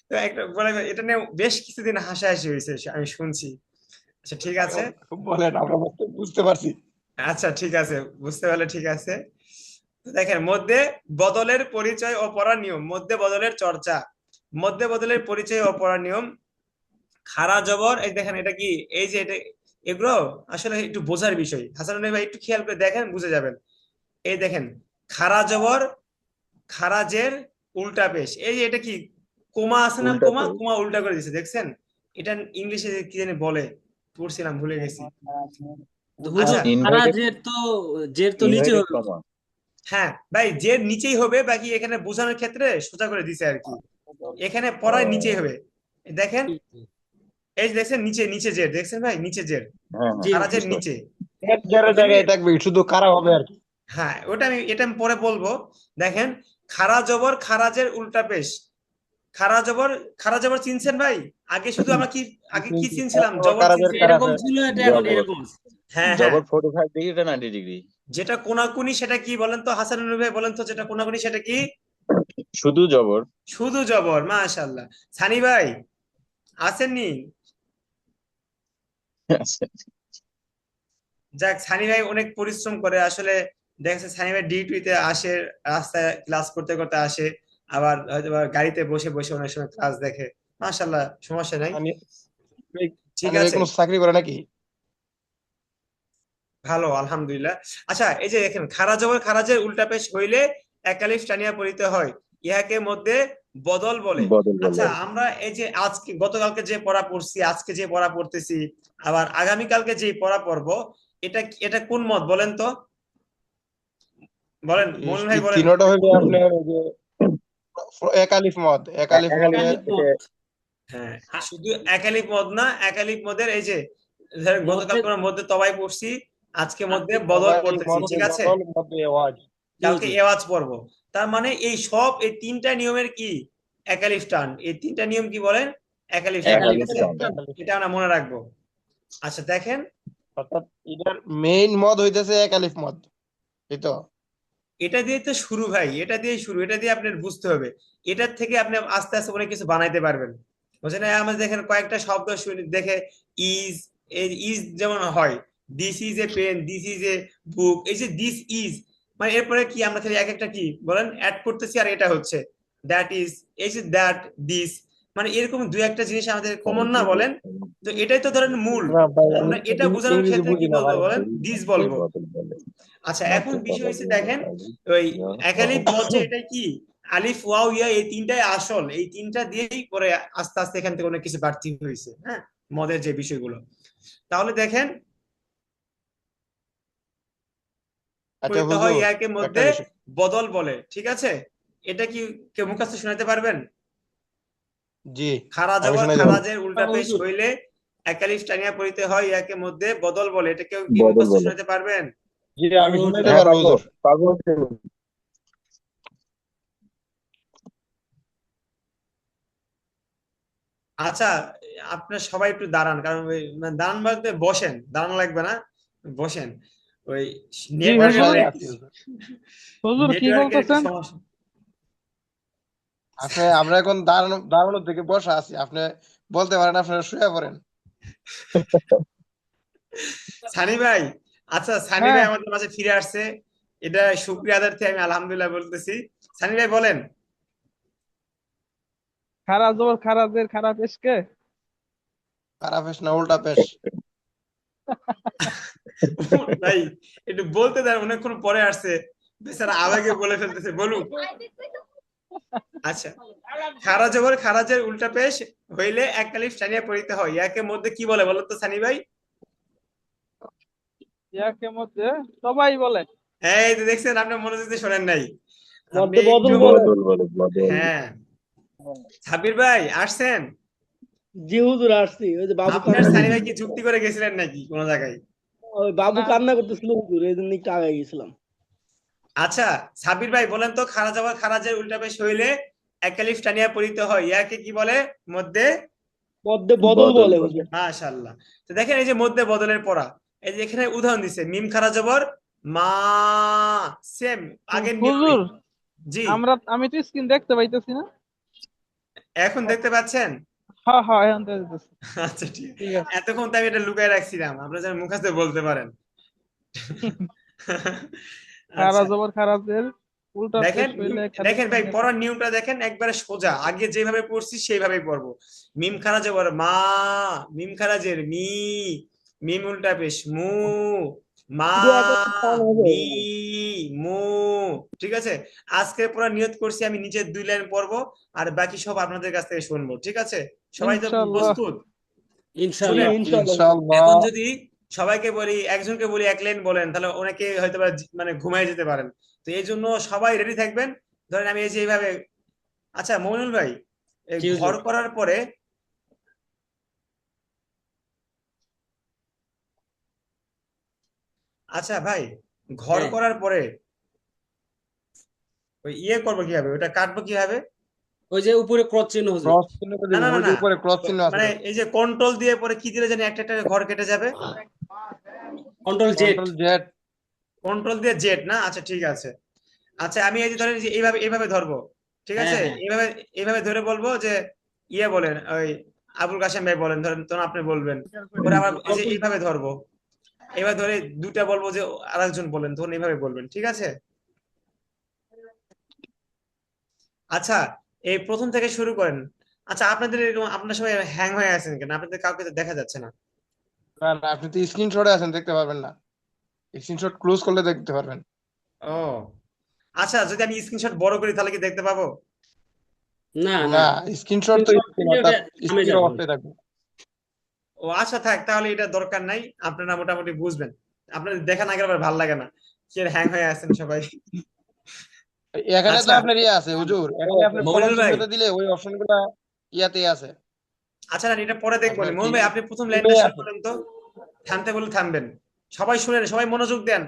তো একটা বলে এটা নিয়ে বেশ কিছুদিন হাসাহাসি হয়েছে, আমি শুনছি। আচ্ছা ঠিক আছে। বলেন, আমরা বুঝতে পারছি। আচ্ছা ঠিক আছে, বুঝতে পারলে ঠিক আছে। তো দেখেন, মধ্যে বদলের পরিচয় ও পড়ার নিয়ম, মধ্যে বদলের চর্চা, মধ্যে বদলের পরিচয় ও পড়ার নিয়ম। খাড়া জবর, এই দেখেন এটা কি, এই যে এটা, এগুলো আসলে একটু বোঝার বিষয়, হাসান ভাই একটু খেয়াল করে দেখেন বুঝে যাবেন। এই দেখেন, খাড়া জবর, খারাজের উল্টা পেশ, এই যে এটা কি, কোমা আছে না, উল্টা কোমা পেশ। কোমা উল্টা করে দিছে, দেখছেন? এটা ইংলিশে কি জানি বলে, পড়ছিলাম ভুলে গেছি। তো আচ্ছা হুজুর খারা ইনভার্টেড জের তো নিচে ইনভার্টেড হবে। কমা। হ্যাঁ ভাই, যে নিচেই হবে, বাকি এখানে বোঝানোর ক্ষেত্রে সোজা করে দিছে আর কি, এখানে পড়ায় নিচেই হবে। দেখেন, এই যে দেখছেন নিচে, নিচে জের দেখছেন ভাই, নিচে জের, হ্যাঁ হ্যাঁ, জি খারাজের বুঝতে নিচে। এক জায়গায় ওখানে, জায়গায় থাকবে, শুধু কারা হবে আর কি। হ্যাঁ ওটা আমি, এটা আমি পরে বলবো। দেখেন, খারা জবর খারাজের উল্টা পেশ, খারা জবর, খারা জবর চিনছেন ভাই? আগে শুধু আমরা কি, আগে কি চিনছিলাম, জবর কারাজের চিনছিলাম। এরকম কারাজের ছিল, এটা এখন জবর, এরকম আছে। হ্যাঁ হ্যাঁ, জবর 45 ডিগ্রি, এটা 90 ডিগ্রি। যেটা কোনাকুনি সেটা কি বলেন তো হাসানুল ভাই, বলেন তো যেটা কোনাকুনি সেটা কি? শুধু জবর। শুধু জবর, মাশাআল্লাহ। সানি ভাই আসেননি? যাক, সানি ভাই অনেক পরিশ্রম করে আসলে, দেখছে সানি ভাই ডিউটিতে আসে, রাস্তায় ক্লাস করতে করতে আসে, আবার হয়তো বা গাড়িতে বসে বসে অনেক সময় ক্লাস দেখে, মাশাআল্লাহ, সমস্যা নাই, আমি ঠিক আমি আছে, কোনো চাকরি করে নাকি? ভালো আলহামদুলিল্লাহ। আচ্ছা এই যে দেখেন, খারা জবর খারাজের উল্টা পেশ হইলে একালিফ টানিয়া পড়িতে হয়, ইহাকে মধ্যে বদল বলে। বদল আচ্ছা, বলে। আমরা এই যে আজকে গতকালকে যে পড়া পড়ছি, আজকে যে পড়া পড়তেছি, আবার আগামীকালকে যে পড়া পড়বো, এটা এটা কোন মত বলেন তো, বলেন মন ভাই এই বলেন। তিনটা হইবে আপনার ওই যে একালিফ মত, একালিফ মতে। একালিফ মত। হ্যাঁ, শুধু একালিফ মদ না, একালিফ মদের এই যে, ধরেন গতকাল মধ্যে আমরা মধ্যে তবাই পড়ছি, আজকে মধ্যে আজকে বদল সবাই পড়তেছি, মতে ঠিক আছে, বদল, মতে আওয়াজ। জি কালকে জি। এওয়াজ পড়বো। তার মানে এই সব, এই তিনটা নিয়মের কি, একালিফ টান, এই তিনটা নিয়ম কি বলেন, একালিফ টান, ঠিক একালিফ আছে, টান। এটা আমরা মনে রাখবো। আচ্ছা দেখেন, অর্থাৎ এটার মেইন মদ হইতেছে একালিফ মদ, এই তো। এটা দিয়ে তো শুরু ভাই, এটা দিয়ে শুরু, এটা দিয়ে আপনার বুঝতে হবে, এটার থেকে আপনি আস্তে আস্তে অনেক কিছু বানাইতে পারবেন, বুঝছেন? আমাদের দেখেন কয়েকটা শব্দ শুনি দেখে, ইজ, এই ইজ যেমন হয়, this is a pen, this is a book, এই যে দিস ইজ, মানে এরপরে কি আমরা খালি এক একটা কি বলেন অ্যাড করতেছি, আর এটা হচ্ছে দ্যাট ইজ, এই যে দ্যাট, দিস, মানে এরকম দুই একটা জিনিস আমাদের কমন না বলেন, তো এটাই তো ধরেন মূল। না ভাই, আমি আমরা এটা বোঝানোর ইংরেজি ক্ষেত্রে কি বুঝি না বলবো ভাই। বলেন, দিস বলবো। বদল বলে। আচ্ছা এখন বিষয় হচ্ছে দেখেন, ওই একালিফ মদ যে, এটা কি, আলিফ ওয়াও ইয়া এই তিনটাই আসল, এই তিনটা দিয়েই পরে আস্তে আস্তে এখান থেকে অনেক কিছু বাড়তি হয়েছে, হ্যাঁ, মদের যে বিষয়গুলো। তাহলে দেখেন আচ্ছা পরিতে হয় হুজুর, ইয়াকে একটা মধ্যে বিষয়। বদল বলে, ঠিক আছে? এটা কি কেউ মুখস্থ শোনাতে পারবেন? জি, খারা আমি জবর শোনাই দেব। খারাজের উল্টা হ্যাঁ, পেশ হুজুর। হইলে একালিফ টানিয়া পড়িতে হয় ইয়াকে মধ্যে বদল বলে, এটা কেউ কি বদল মুখস্থ বলে। শোনাতে পারবেন? জি, আমি পারবো শোনাইতে হুজুর। হ্যাঁ পারবো পারবো, হুজুর। পারবো। আচ্ছা, আপনার সবাই একটু দাঁড়ান, কারণ ওই মানে দাঁড়ান বলতে বসেন, দাঁড়ানো লাগবে না, বসেন। ওই জি নেটওয়ার্কের হুজুর। বসাই আছি হুজুর। হুজুর কি নেটওয়ার্কের একটু বলতেছেন? সমস্যা। আপনি, আমরা এখন দাঁড়ানোর থেকে বসা আছি, আপনি বলতে পারেন, আপনারা শুয়ে পড়েন। সানি ভাই, আচ্ছা সানি ভাই হ্যাঁ, আমাদের মাঝে ফিরে আসছে, এটা শুকরিয়া আদার্থে আমি আলহামদুলিল্লাহ বলতেছি। সানি ভাই বলেন। খারা জবর খারাজের খারাপ এসকে। খারাপ পেশ না উল্টা পেশ? ভাই একটু বলতে দেন, অনেকক্ষণ পরে আসছে, বেচারা আবেগে বলে ফেলতেছে, বলুক। আচ্ছা, খারা জবর খারাজের উল্টা পেশ হইলে এক কালিফ টানিয়া পড়িতে হয় ইয়াকে মধ্যে কি বলে বলো তো সানি ভাই? ইয়াকে মধ্যে সবাই বলে। এই তো দেখছেন, আপনি মনোযোগ দিয়ে শোনেন নাই, আপনি মধ্যে বদল একটু। বলে। বদল বলে, বদল। হ্যাঁ, সাবির ভাই আসছেন? জি হুজুর, আসছি। ওই যে বাবু আপনার কান্না সানি ভাই কি করতেছিল। যুক্তি করে গেছিলেন নাকি কোন জায়গায়? ওই বাবু না, কান্না করতেছিল হুজুর, এই জন্য একটু আগে গেছিলাম। আচ্ছা, সাবির ভাই বলেন তো, খারা জবর খারাজের উল্টা পেশ হইলে এক কালিফ টানিয়া পড়িতে হয় ইয়াকে কি বলে মধ্যে? মধ্যে বদল বদল বলে বলে। হুজুর। মাশাআল্লাহ। তো দেখেন এই যে মধ্যে বদলের পড়া, এই যে এখানে উদাহরণ দিছে মিম খারা জবর মা, সেম আগের নিয়মে। হুজুর জি, আমি তো স্ক্রিন দেখতে পাইতেছি না। এখন দেখতে পাচ্ছেন? হ্যাঁ হ্যাঁ, এখন তো দেখতেছি। আচ্ছা ঠিক, ঠিক আছে। এতক্ষণ তো আমি এটা লুকায় রাখছিলাম, আপনারা যেন মুখস্থ বলতে পারেন। খারা আচ্ছা, জবর খারাজের উল্টা দেখেন পেশ হইলে খালিফ দেখেন ভাই, টানিয়া পড়ার নিয়মটা দেখেন একবারে সোজা, আগে যেভাবে পড়ছি সেইভাবেই পড়বো। মিম খারা জবর মা, মিম খারাজের মি, মিম উল্টা পেশ মু, মা, শুধু এক একটা টান হবে। মি, মু, ঠিক আছে? আজকে পুরো নিয়ত করছি আমি নিচে 2 লাইন পড়বো, আর বাকি সব আপনাদের কাছ থেকে শুনবো, ঠিক আছে? সবাই তো ইনশাআল্লাহ। প্রস্তুত? জি শুনেন, ইনশাআল্লাহ। ইনশাআল্লাহ হুজুর। ইনশাআল্লাহ। এখন যদি সবাইকে বলি, একজনকে বলি 1 লাইন বলেন, তাহলে অনেকে হয়তো মানে ঘুমায় যেতে পারেন। তো এই জন্য সবাই রেডি থাকবেন। ধরেন আমি এই যে এইভাবে, আচ্ছা মইনুল ভাই, এই জি ঘর হুজুর। করার পরে, আচ্ছা ভাই, ঘর হ্যাঁ, করার পরে ওই ইয়ে করবো কিভাবে, ওটা কাটবো কিভাবে? ওই যে উপরে ক্রস চিহ্ন হুজুর। ক্রস চিহ্নটা না না দিবেন, না ওই যে না, উপরে ক্রস চিহ্ন আছে মানে দেখেন। এই যে কন্ট্রোল দিয়ে পরে কি দিলে জানি একটা একটা ঘর কেটে যাবে। Control Z. Control Z. Control দিয়ে জেড না, আচ্ছা ঠিক আছে। আচ্ছা আমি এই যে ধরেন যে এইভাবে এইভাবে ধরবো, ঠিক হ্যাঁ আছে? হ্যাঁ। এইভাবে এইভাবে ধরে বলবো যে ইয়ে বলেন, ওই আবুল কাশেম ভাই বলেন, ধরেন তখন আপনি বলবেন, পরে আবার এই যে কন্ট্রোল। এইভাবে ধরবো, এবার ধরে দুটা বলবো যে আরেকজন বলেন, তখন এইভাবে বলবেন, ঠিক আছে? আচ্ছা, এই প্রথম থেকে শুরু করেন। আচ্ছা আপনাদের এরকম, আপনার সবাই হ্যাং হয়ে আছেন কেন? আপনাদের কাউকে তো দেখা যাচ্ছে না। না না, আপনি তো স্ক্রিনশটে আছেন, দেখতে পারবেন না। স্ক্রিনশট ক্লোজ করলে দেখতে পারবেন। ও আচ্ছা, যদি আমি স্ক্রিনশট বড় করি তাহলে কি দেখতে পাবো? না না, না, স্ক্রিনশট তো স্ক্রিনশট স্ক্রিন, দিলে ওটা অর্থাৎ থামে স্থির যাবে হুজুর। অবস্থায় থাকবে। ও আচ্ছা থাক, তাহলে এটা দরকার নাই, আপনারা মোটামুটি বুঝবেন। আপনাদের দেখা না গেলে আবার ভালো লাগে না, কি হ্যাং হয়ে আছেন সবাই। এখানে তো আচ্ছা আপনার ইয়ে আছে হুজুর, এখানে আপনার কলম মমিনুল ভাই, চিহ্নটা দিলে ওই অপশনগুলো ইয়াতেই আছে। আচ্ছা না এটা পরে দেখবো নি। আপনার কি মমিনুল ভাই আপনি প্রথম লাইনটা টিমে শুরু আছে। করেন তো, থামতে বলে থামবেন। সবাই শুনেন, সবাই মনোযোগ দেন,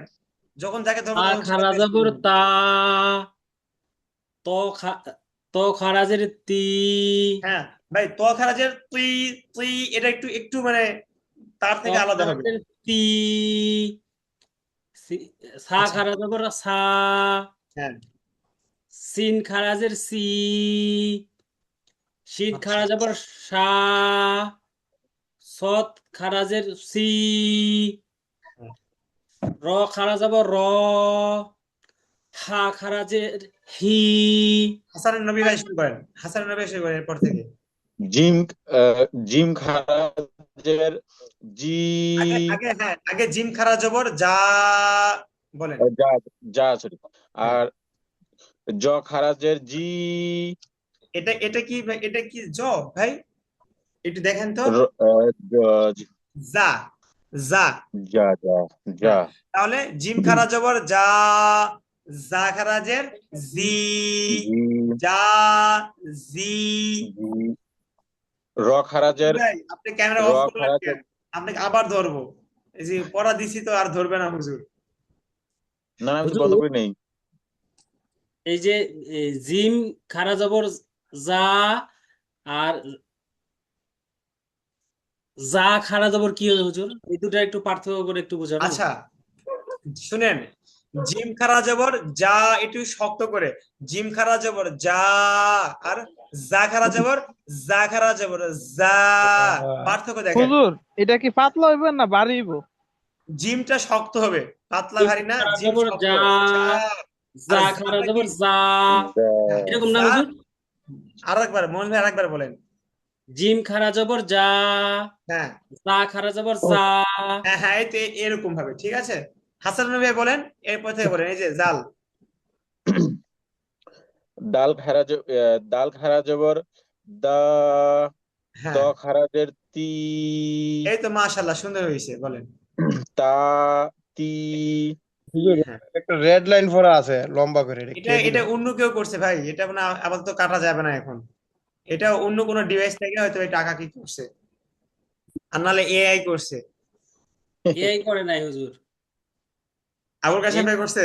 যখন যাকে ধরবো তা তখন সবাই খারা ব্যস্ত যাবর হন। তা, তো তো খারাজের তি, হ্যাঁ ভাই, ত খারাজের তুই, তুই এটা একটু একটু মানে তার তো থেকে আলাদা হবে। খারাজের তি, সা আচ্ছা, খারা যাবর সা, হ্যাঁ, সিন খারাজের সি, শিন আচ্ছা, খারা যাবর সা, সৎ খারাজের সি, হ্যাঁ। র খারা যাবর র, হা খারাজের হি। হাসানুন নবী ভাই শুরু করেন, হাসানুন নবী ভাই শুরু করেন এরপর থেকে। জিম, জিম খারাজের জি, আগে আগে হ্যাঁ, আগে জিম খারা জবর যা বলেন। যা, যা সরি। হ্যাঁ, আর জ খারাজের জি, এটা কি ভাই? এটা কি জ ভাই? একটু দেখেন তো। জা, জা। যা যা যা, হ্যাঁ, তাহলে জিম খারা জবর যা, জা খারাজের জি, জি যা, জি। জি, র খারাজের ভাই আপনি ক্যামেরা র অফ করলেন খারাজের, কেন? আপনাকে আবার ধরবো। এই যে পড়া দিছি তো আর ধরবে না হুজুর। না আমি তো হুজুর বন্ধ করি নেই। এই যে জিম খারা জবর যা আর যা খারা জবর কি হবে হুজুর? এই দুটা একটু পার্থক্য করে একটু বোঝাবেন? আচ্ছা শুনেন, জিম খারা জবর যা, একটু শক্ত করে। জিম খারা জবর যা, আর জা খারা জবর, জা খারা জবর যা। পার্থক্য দেখেন। হুজুর এটা কি পাতলা হইব না ভারী হইব? জিমটা শক্ত হবে, পাতলা জিম ভারী না, খারা জিম জবর শক্ত। যা, যা। আর যা খারা জাটা কি? জবর যা, যা, হ্যাঁ, এরকম না যা। হুজুর? আর একবার মোহন ভাই, আর একবার বলেন। জিম খারা জবর যা, হ্যাঁ যা খারা জবর যা। হ্যাঁ হ্যাঁ, এই তো এরকম ভাবে, ঠিক আছে। হাসান ভাই বলেন, এরপর থেকে বলেন। এই যে জাল। দাল খারা জবর দা, ত হ্যাঁ, খারাজের তি, এই তো মাশাআল্লাহ, সুন্দর হয়েছে, বলেন। তা তি, হুজুর হ্যাঁ, একটা রেড লাইন পড়া আছে লম্বা করে, এটা এটা কে দিল? এটা অন্য কেউ করছে ভাই, এটা মানে আপাতত কাটা যাবে না এখন। এটা অন্য কোনো ডিভাইস থেকে হয়তো এই টাকা কি করছে, আর নাহলে এআই করছে। এআই করে নাই হুজুর। আবুল কাশেম ভাই করছে।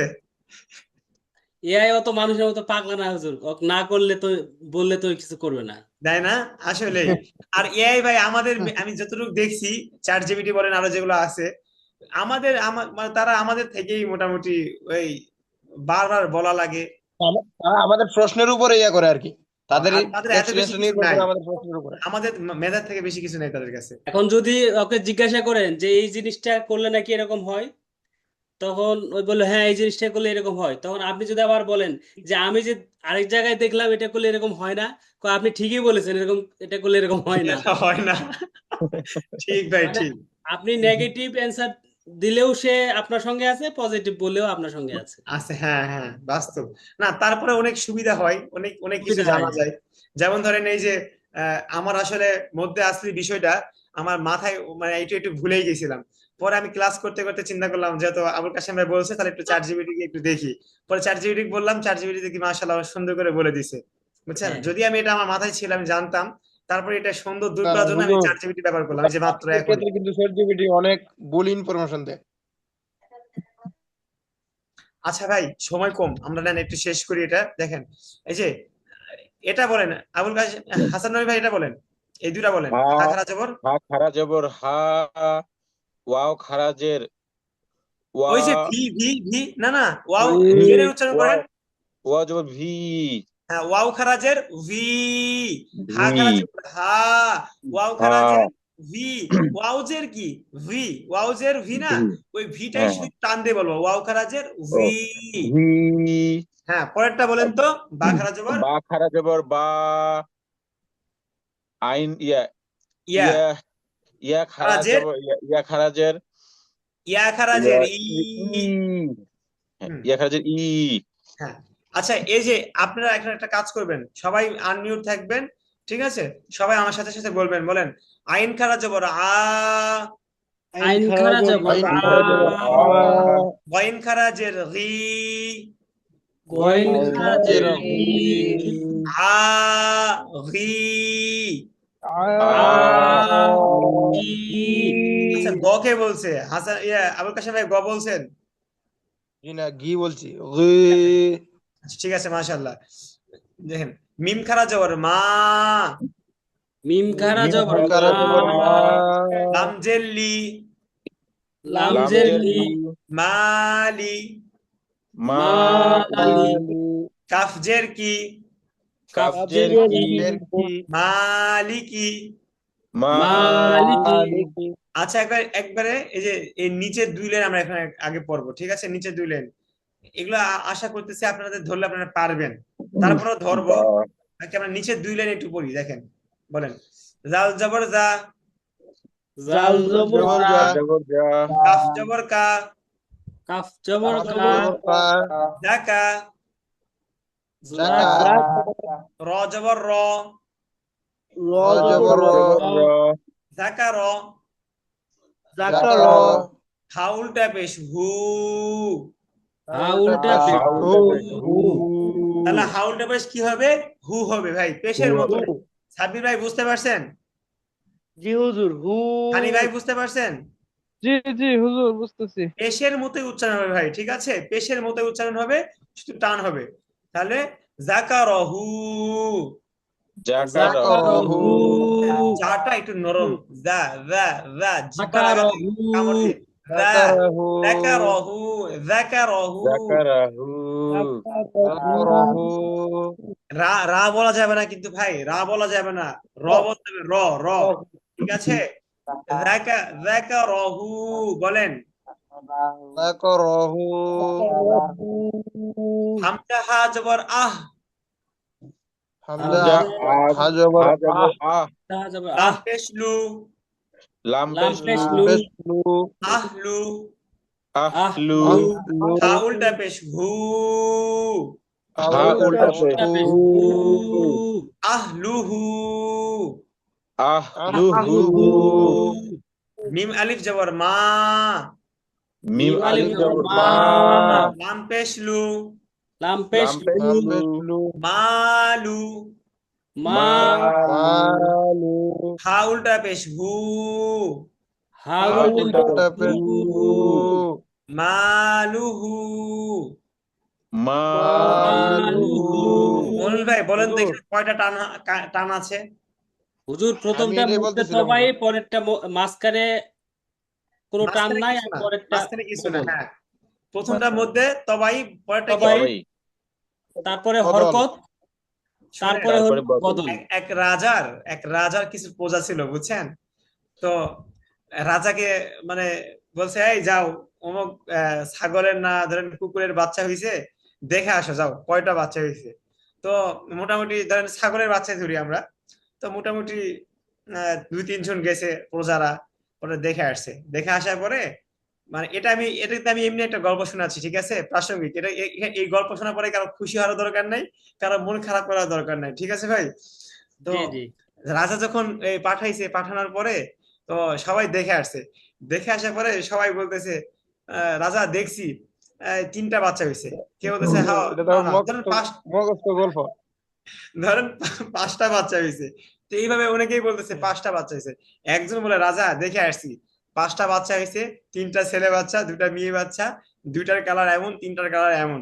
এআই অত মানুষের মতো পাগলা না হুজুর, ও না করলে তো, বললে তো কিছু করবে না। তাই না? আসলে। আর এআই ভাই আমাদের, আমি যতটুকু দেখছি, চ্যাট জিপিটি বলেন আরো যেগুলো আছে, মানে তারা আমাদের থেকেই মোটামুটি ওই বারবার বলা লাগে। তারা আমাদের প্রশ্নের উপরে ইয়া করে আর কি, তাদের আর তাদের এত বেশি এক্সপিরিয়েন্স কিছু নির্ভর নাই, করে আমাদের প্রশ্নের উপরে। আমাদের মেধার থেকে বেশি কিছু নেই তাদের কাছে। এখন যদি ওকে জিজ্ঞাসা করেন যে এই জিনিসটা করলে নাকি এরকম হয়, তখন ওই বললো হ্যাঁ এই জিনিসটা করলে এরকম হয়, তখন আপনি যদি আবার বলেন যে আমি যে আরেক জায়গায় দেখলাম এটা করলে এরকম হয় না, আপনি ঠিকই বলেছেন, এরকম এটা করলে এরকম হয় না। এটা হয় না। ঠিক ভাই, মানে ঠিক। আপনি নেগেটিভ অ্যান্সার দিলেও সে আপনার সঙ্গে আছে, পজিটিভ বললেও আপনার সঙ্গে আছে। আছে, হ্যাঁ হ্যাঁ, বাস্তব। না, তারপরে অনেক সুবিধা হয়, অনেক অনেক কিছু সুবিধা হয়। জানা যায়। যেমন ধরেন এই যে আমার আসলে মধ্যে আসলে বিষয়টা আমার মাথায় মানে একটু একটু ভুলেই গেছিলাম। পরে আমি ক্লাস করতে করতে চিন্তা করলাম, যেহেতু আবুল কাশেম ভাই বলছে, তাহলে একটু চ্যাট জিপিটি কে একটু দেখি। পরে চ্যাট জিপিটি বললাম, চ্যাট জিপিটি দেখি মাশাআল্লাহ সুন্দর করে বলে দিছে। বুঝছেন, হ্যাঁ, যদি আমি এটা আমার মাথায় ছিল, আমি জানতাম। তারপরে এটা সুন্দর দূর না না করার জন্য আমি হুজুর, চ্যাট জিপিটি ব্যবহার করলাম, এই যে মাত্র তাফসীরের এখনই। ক্ষেত্রে কিন্তু চ্যাটজিপিটি অনেক ভুল ইনফরমেশন দেয়। আচ্ছা ভাই, সময় কম, আমরা নেন একটু শেষ করি এটা, দেখেন। এই যে এটা বলেন, আবুল কাশেম, হাসান নবী ভাই, এটা বলেন, এই দুটা বলেন। হা, হা খারা জবর, হা খারা জবর হা, ওয়াও খারাজের ওয়া, ওই যে ভি ভি ভি, না না, ওয়াও, ভি, ভি এর উচ্চারণ ওয়াও, করেন। ওয়াও জবর ভি, হ্যাঁ, ওয়াও খারাজের ভি, হা ভি, খারা জবর হা, ওয়াও হা, খারাজের ভি, ওয়াউজের কি ভি, ওয়াউজের ভি না, ভি, ওই ভিটাই হ্যাঁ শুধু হ্যাঁ, টান দিয়ে বলবো, ওয়াও খারাজের ও ভি। ভি, হ্যাঁ, পরেরটা বলেন তো, বা খারা জবর বা খারা জবর বা, আইন ইয়া, ইয়া, ইয়া, ইয়া খারা খারাজের জবর ইয়া খারাজের ইয়া খারাজের ইয়া, ই। ই, হ্যাঁ, হুম, ইয়া খারাজের ই, হ্যাঁ। আচ্ছা, এই যে আপনারা এখন একটা কাজ করবেন, সবাই আনমিউট থাকবেন, ঠিক আছে। সবাই আমার সাথে সাথে বলবেন, বলেন। আইন খারা জবর আ, আইন আইন খারা খারা জবর জবর আইন আ, খারা জবর আ, গইন খারাজের রি, গইন গইন খারা খারা এর জবর জি, আ, রি। আ, ই। আচ্ছা, গ কে বলছে? হাসান, আবুল কাশেম ভাই গ বলছেন? জি না, ঘি বলছি, ঘি। আচ্ছা, ঠিক আছে, মাশাআল্লাহ। দেখেন, মিম খারা জবর মা, মিম খারা মিম জবর খারা কারা মা, জবর জবর মা, লাম জের লি, লাম লাম জের জের লি, লি, মালি, মালি, মালি, কাফ জের কি, কাফ কাফ জের জের কি, কি, এর কি, মালিকি। মালিকি। মালিকি। আচ্ছা, একবারে এই যে এই নিচের দুই লাইন আমরা এখন আগে পড়বো, ঠিক আছে। নিচের দুই লাইন এগুলো আশা করতেছি আপনাদের ধরলে আপনারা পারবেন। তারপরেও ধরবো, বা, নাকি আমরা নিচের দুই লাইন একটু পড়ি, দেখেন। বলেন। জাল জবর জা, জাল জাল জবর জবর জবর জা, জা, যা জবর যা, কাফ জবর কা, কাফ জবর কাফ কা, জবর কা, জাকা, জাকা র জবর র, র জবর র জাকার, জাকার হা উল্টা পেশ হু, হা উল্টা পেশ পেশ হু হু। তাহলে হা উল্টা পেশ কি হবে? হু হবে ভাই, পেশের মতো। সাব্বির ভাই বুঝতে পারছেন? জি হুজুর হু হানি ভাই বুঝতে পারছেন? জি জি হুজুর বুঝতেছি। পেশের মতোই উচ্চারণ হবে ভাই, ঠিক আছে? পেশের মতোই উচ্চারণ হবে, শুধু টান হবে। তাহলে জাকারহু, জাকারহু জাটা একটু নরম, জা জা জা, জিব্বা লাগাতে জাকারহু কামড় দিয়ে, জা, জাকারহু জাকারহু, জাকারহু। জাকারহু রা রা বলা যাবে না কিন্তু ভাই, রা বলা যাবে না, র বলতে হবে, র র, ঠিক আছে? জাকারহু বলেন। জাকারহু হামজা হা জবর আহ, হামজা হা জবর আহ তা যাবে লাম আহ, পেশ লু, লাম পেশ লু, পেশ লু আহলু, আহলু, আহলু হা উল্টা পেশ হু, হা উল্টা পেশ উল্টা পেশ হু হু, আহলুহু, আহলুহু মিম আলিফ জবর মা, মিম আলিফ জবর মা, লাম পেশ লু, লাম পেশ লু, লাম পেশ লু মালু, মা, মালু হা উল্টা পেশ হু, হা হা উল্টা উল্টা পেশ পেশ হু, হু মালুহু। মালুহু। মনির ভাই বলেন তো এখানে কয়টা টান টান আছে? হুজুর আমি প্রথমটা এটাই মধ্যে বলতেছিলাম তবাই, পরেরটা মাঝখানে কোনো টান মাঝখানে নাই, কিছু আর না, পরেরটা মাঝখানে কিছু না, বদল। হ্যাঁ। প্রথমটার মধ্যে তবাই, পরেরটা কি? তবাই, তারপরে বদল হরকত, শুনেন, তারপরে হলো বদল। এক রাজার কিছু প্রজা ছিল, বুঝছেন? তো রাজাকে মানে বলছে, এই যাও, অমুক ছাগলের না ধরেন কুকুরের বাচ্চা হয়েছে, দেখে আসো, যাও কয়টা বাচ্চা হয়েছে। তো মোটামুটি ধরেন ছাগলের বাচ্চা ধরি আমরা, তো মোটামুটি 2-3 জন গেছে প্রজারা, পরে দেখে আসছে। দেখে আসার পরে মানে এটাতে আমি এমনি একটা গল্প শোনাচ্ছি, ঠিক আছে, প্রাসঙ্গিক। এই গল্প শোনার পরে কারো খুশি হওয়ার দরকার নাই, কারো মন খারাপ করার দরকার নাই, ঠিক আছে ভাই? তো জি জি। রাজা যখন এই পাঠানোর পরে, তো সবাই দেখে আসছে। দেখে আসার পরে সবাই বলতেছে, রাজা দেখছি 3টা বাচ্চা হয়েছে। কেউ বলতেছে হ্যাঁ, এটা তো না না, ধরেন মগস্থ গল্প ধরেন 5টা বাচ্চা হয়েছে। তো এইভাবে অনেকেই বলতেছে 5টা বাচ্চা হয়েছে। একজন বলে, রাজা দেখে আসছি 5টা বাচ্চা হয়েছে, 3টা ছেলে বাচ্চা, 2টা মেয়ে বাচ্চা, 2টার কালার এমন, 3টার কালার এমন।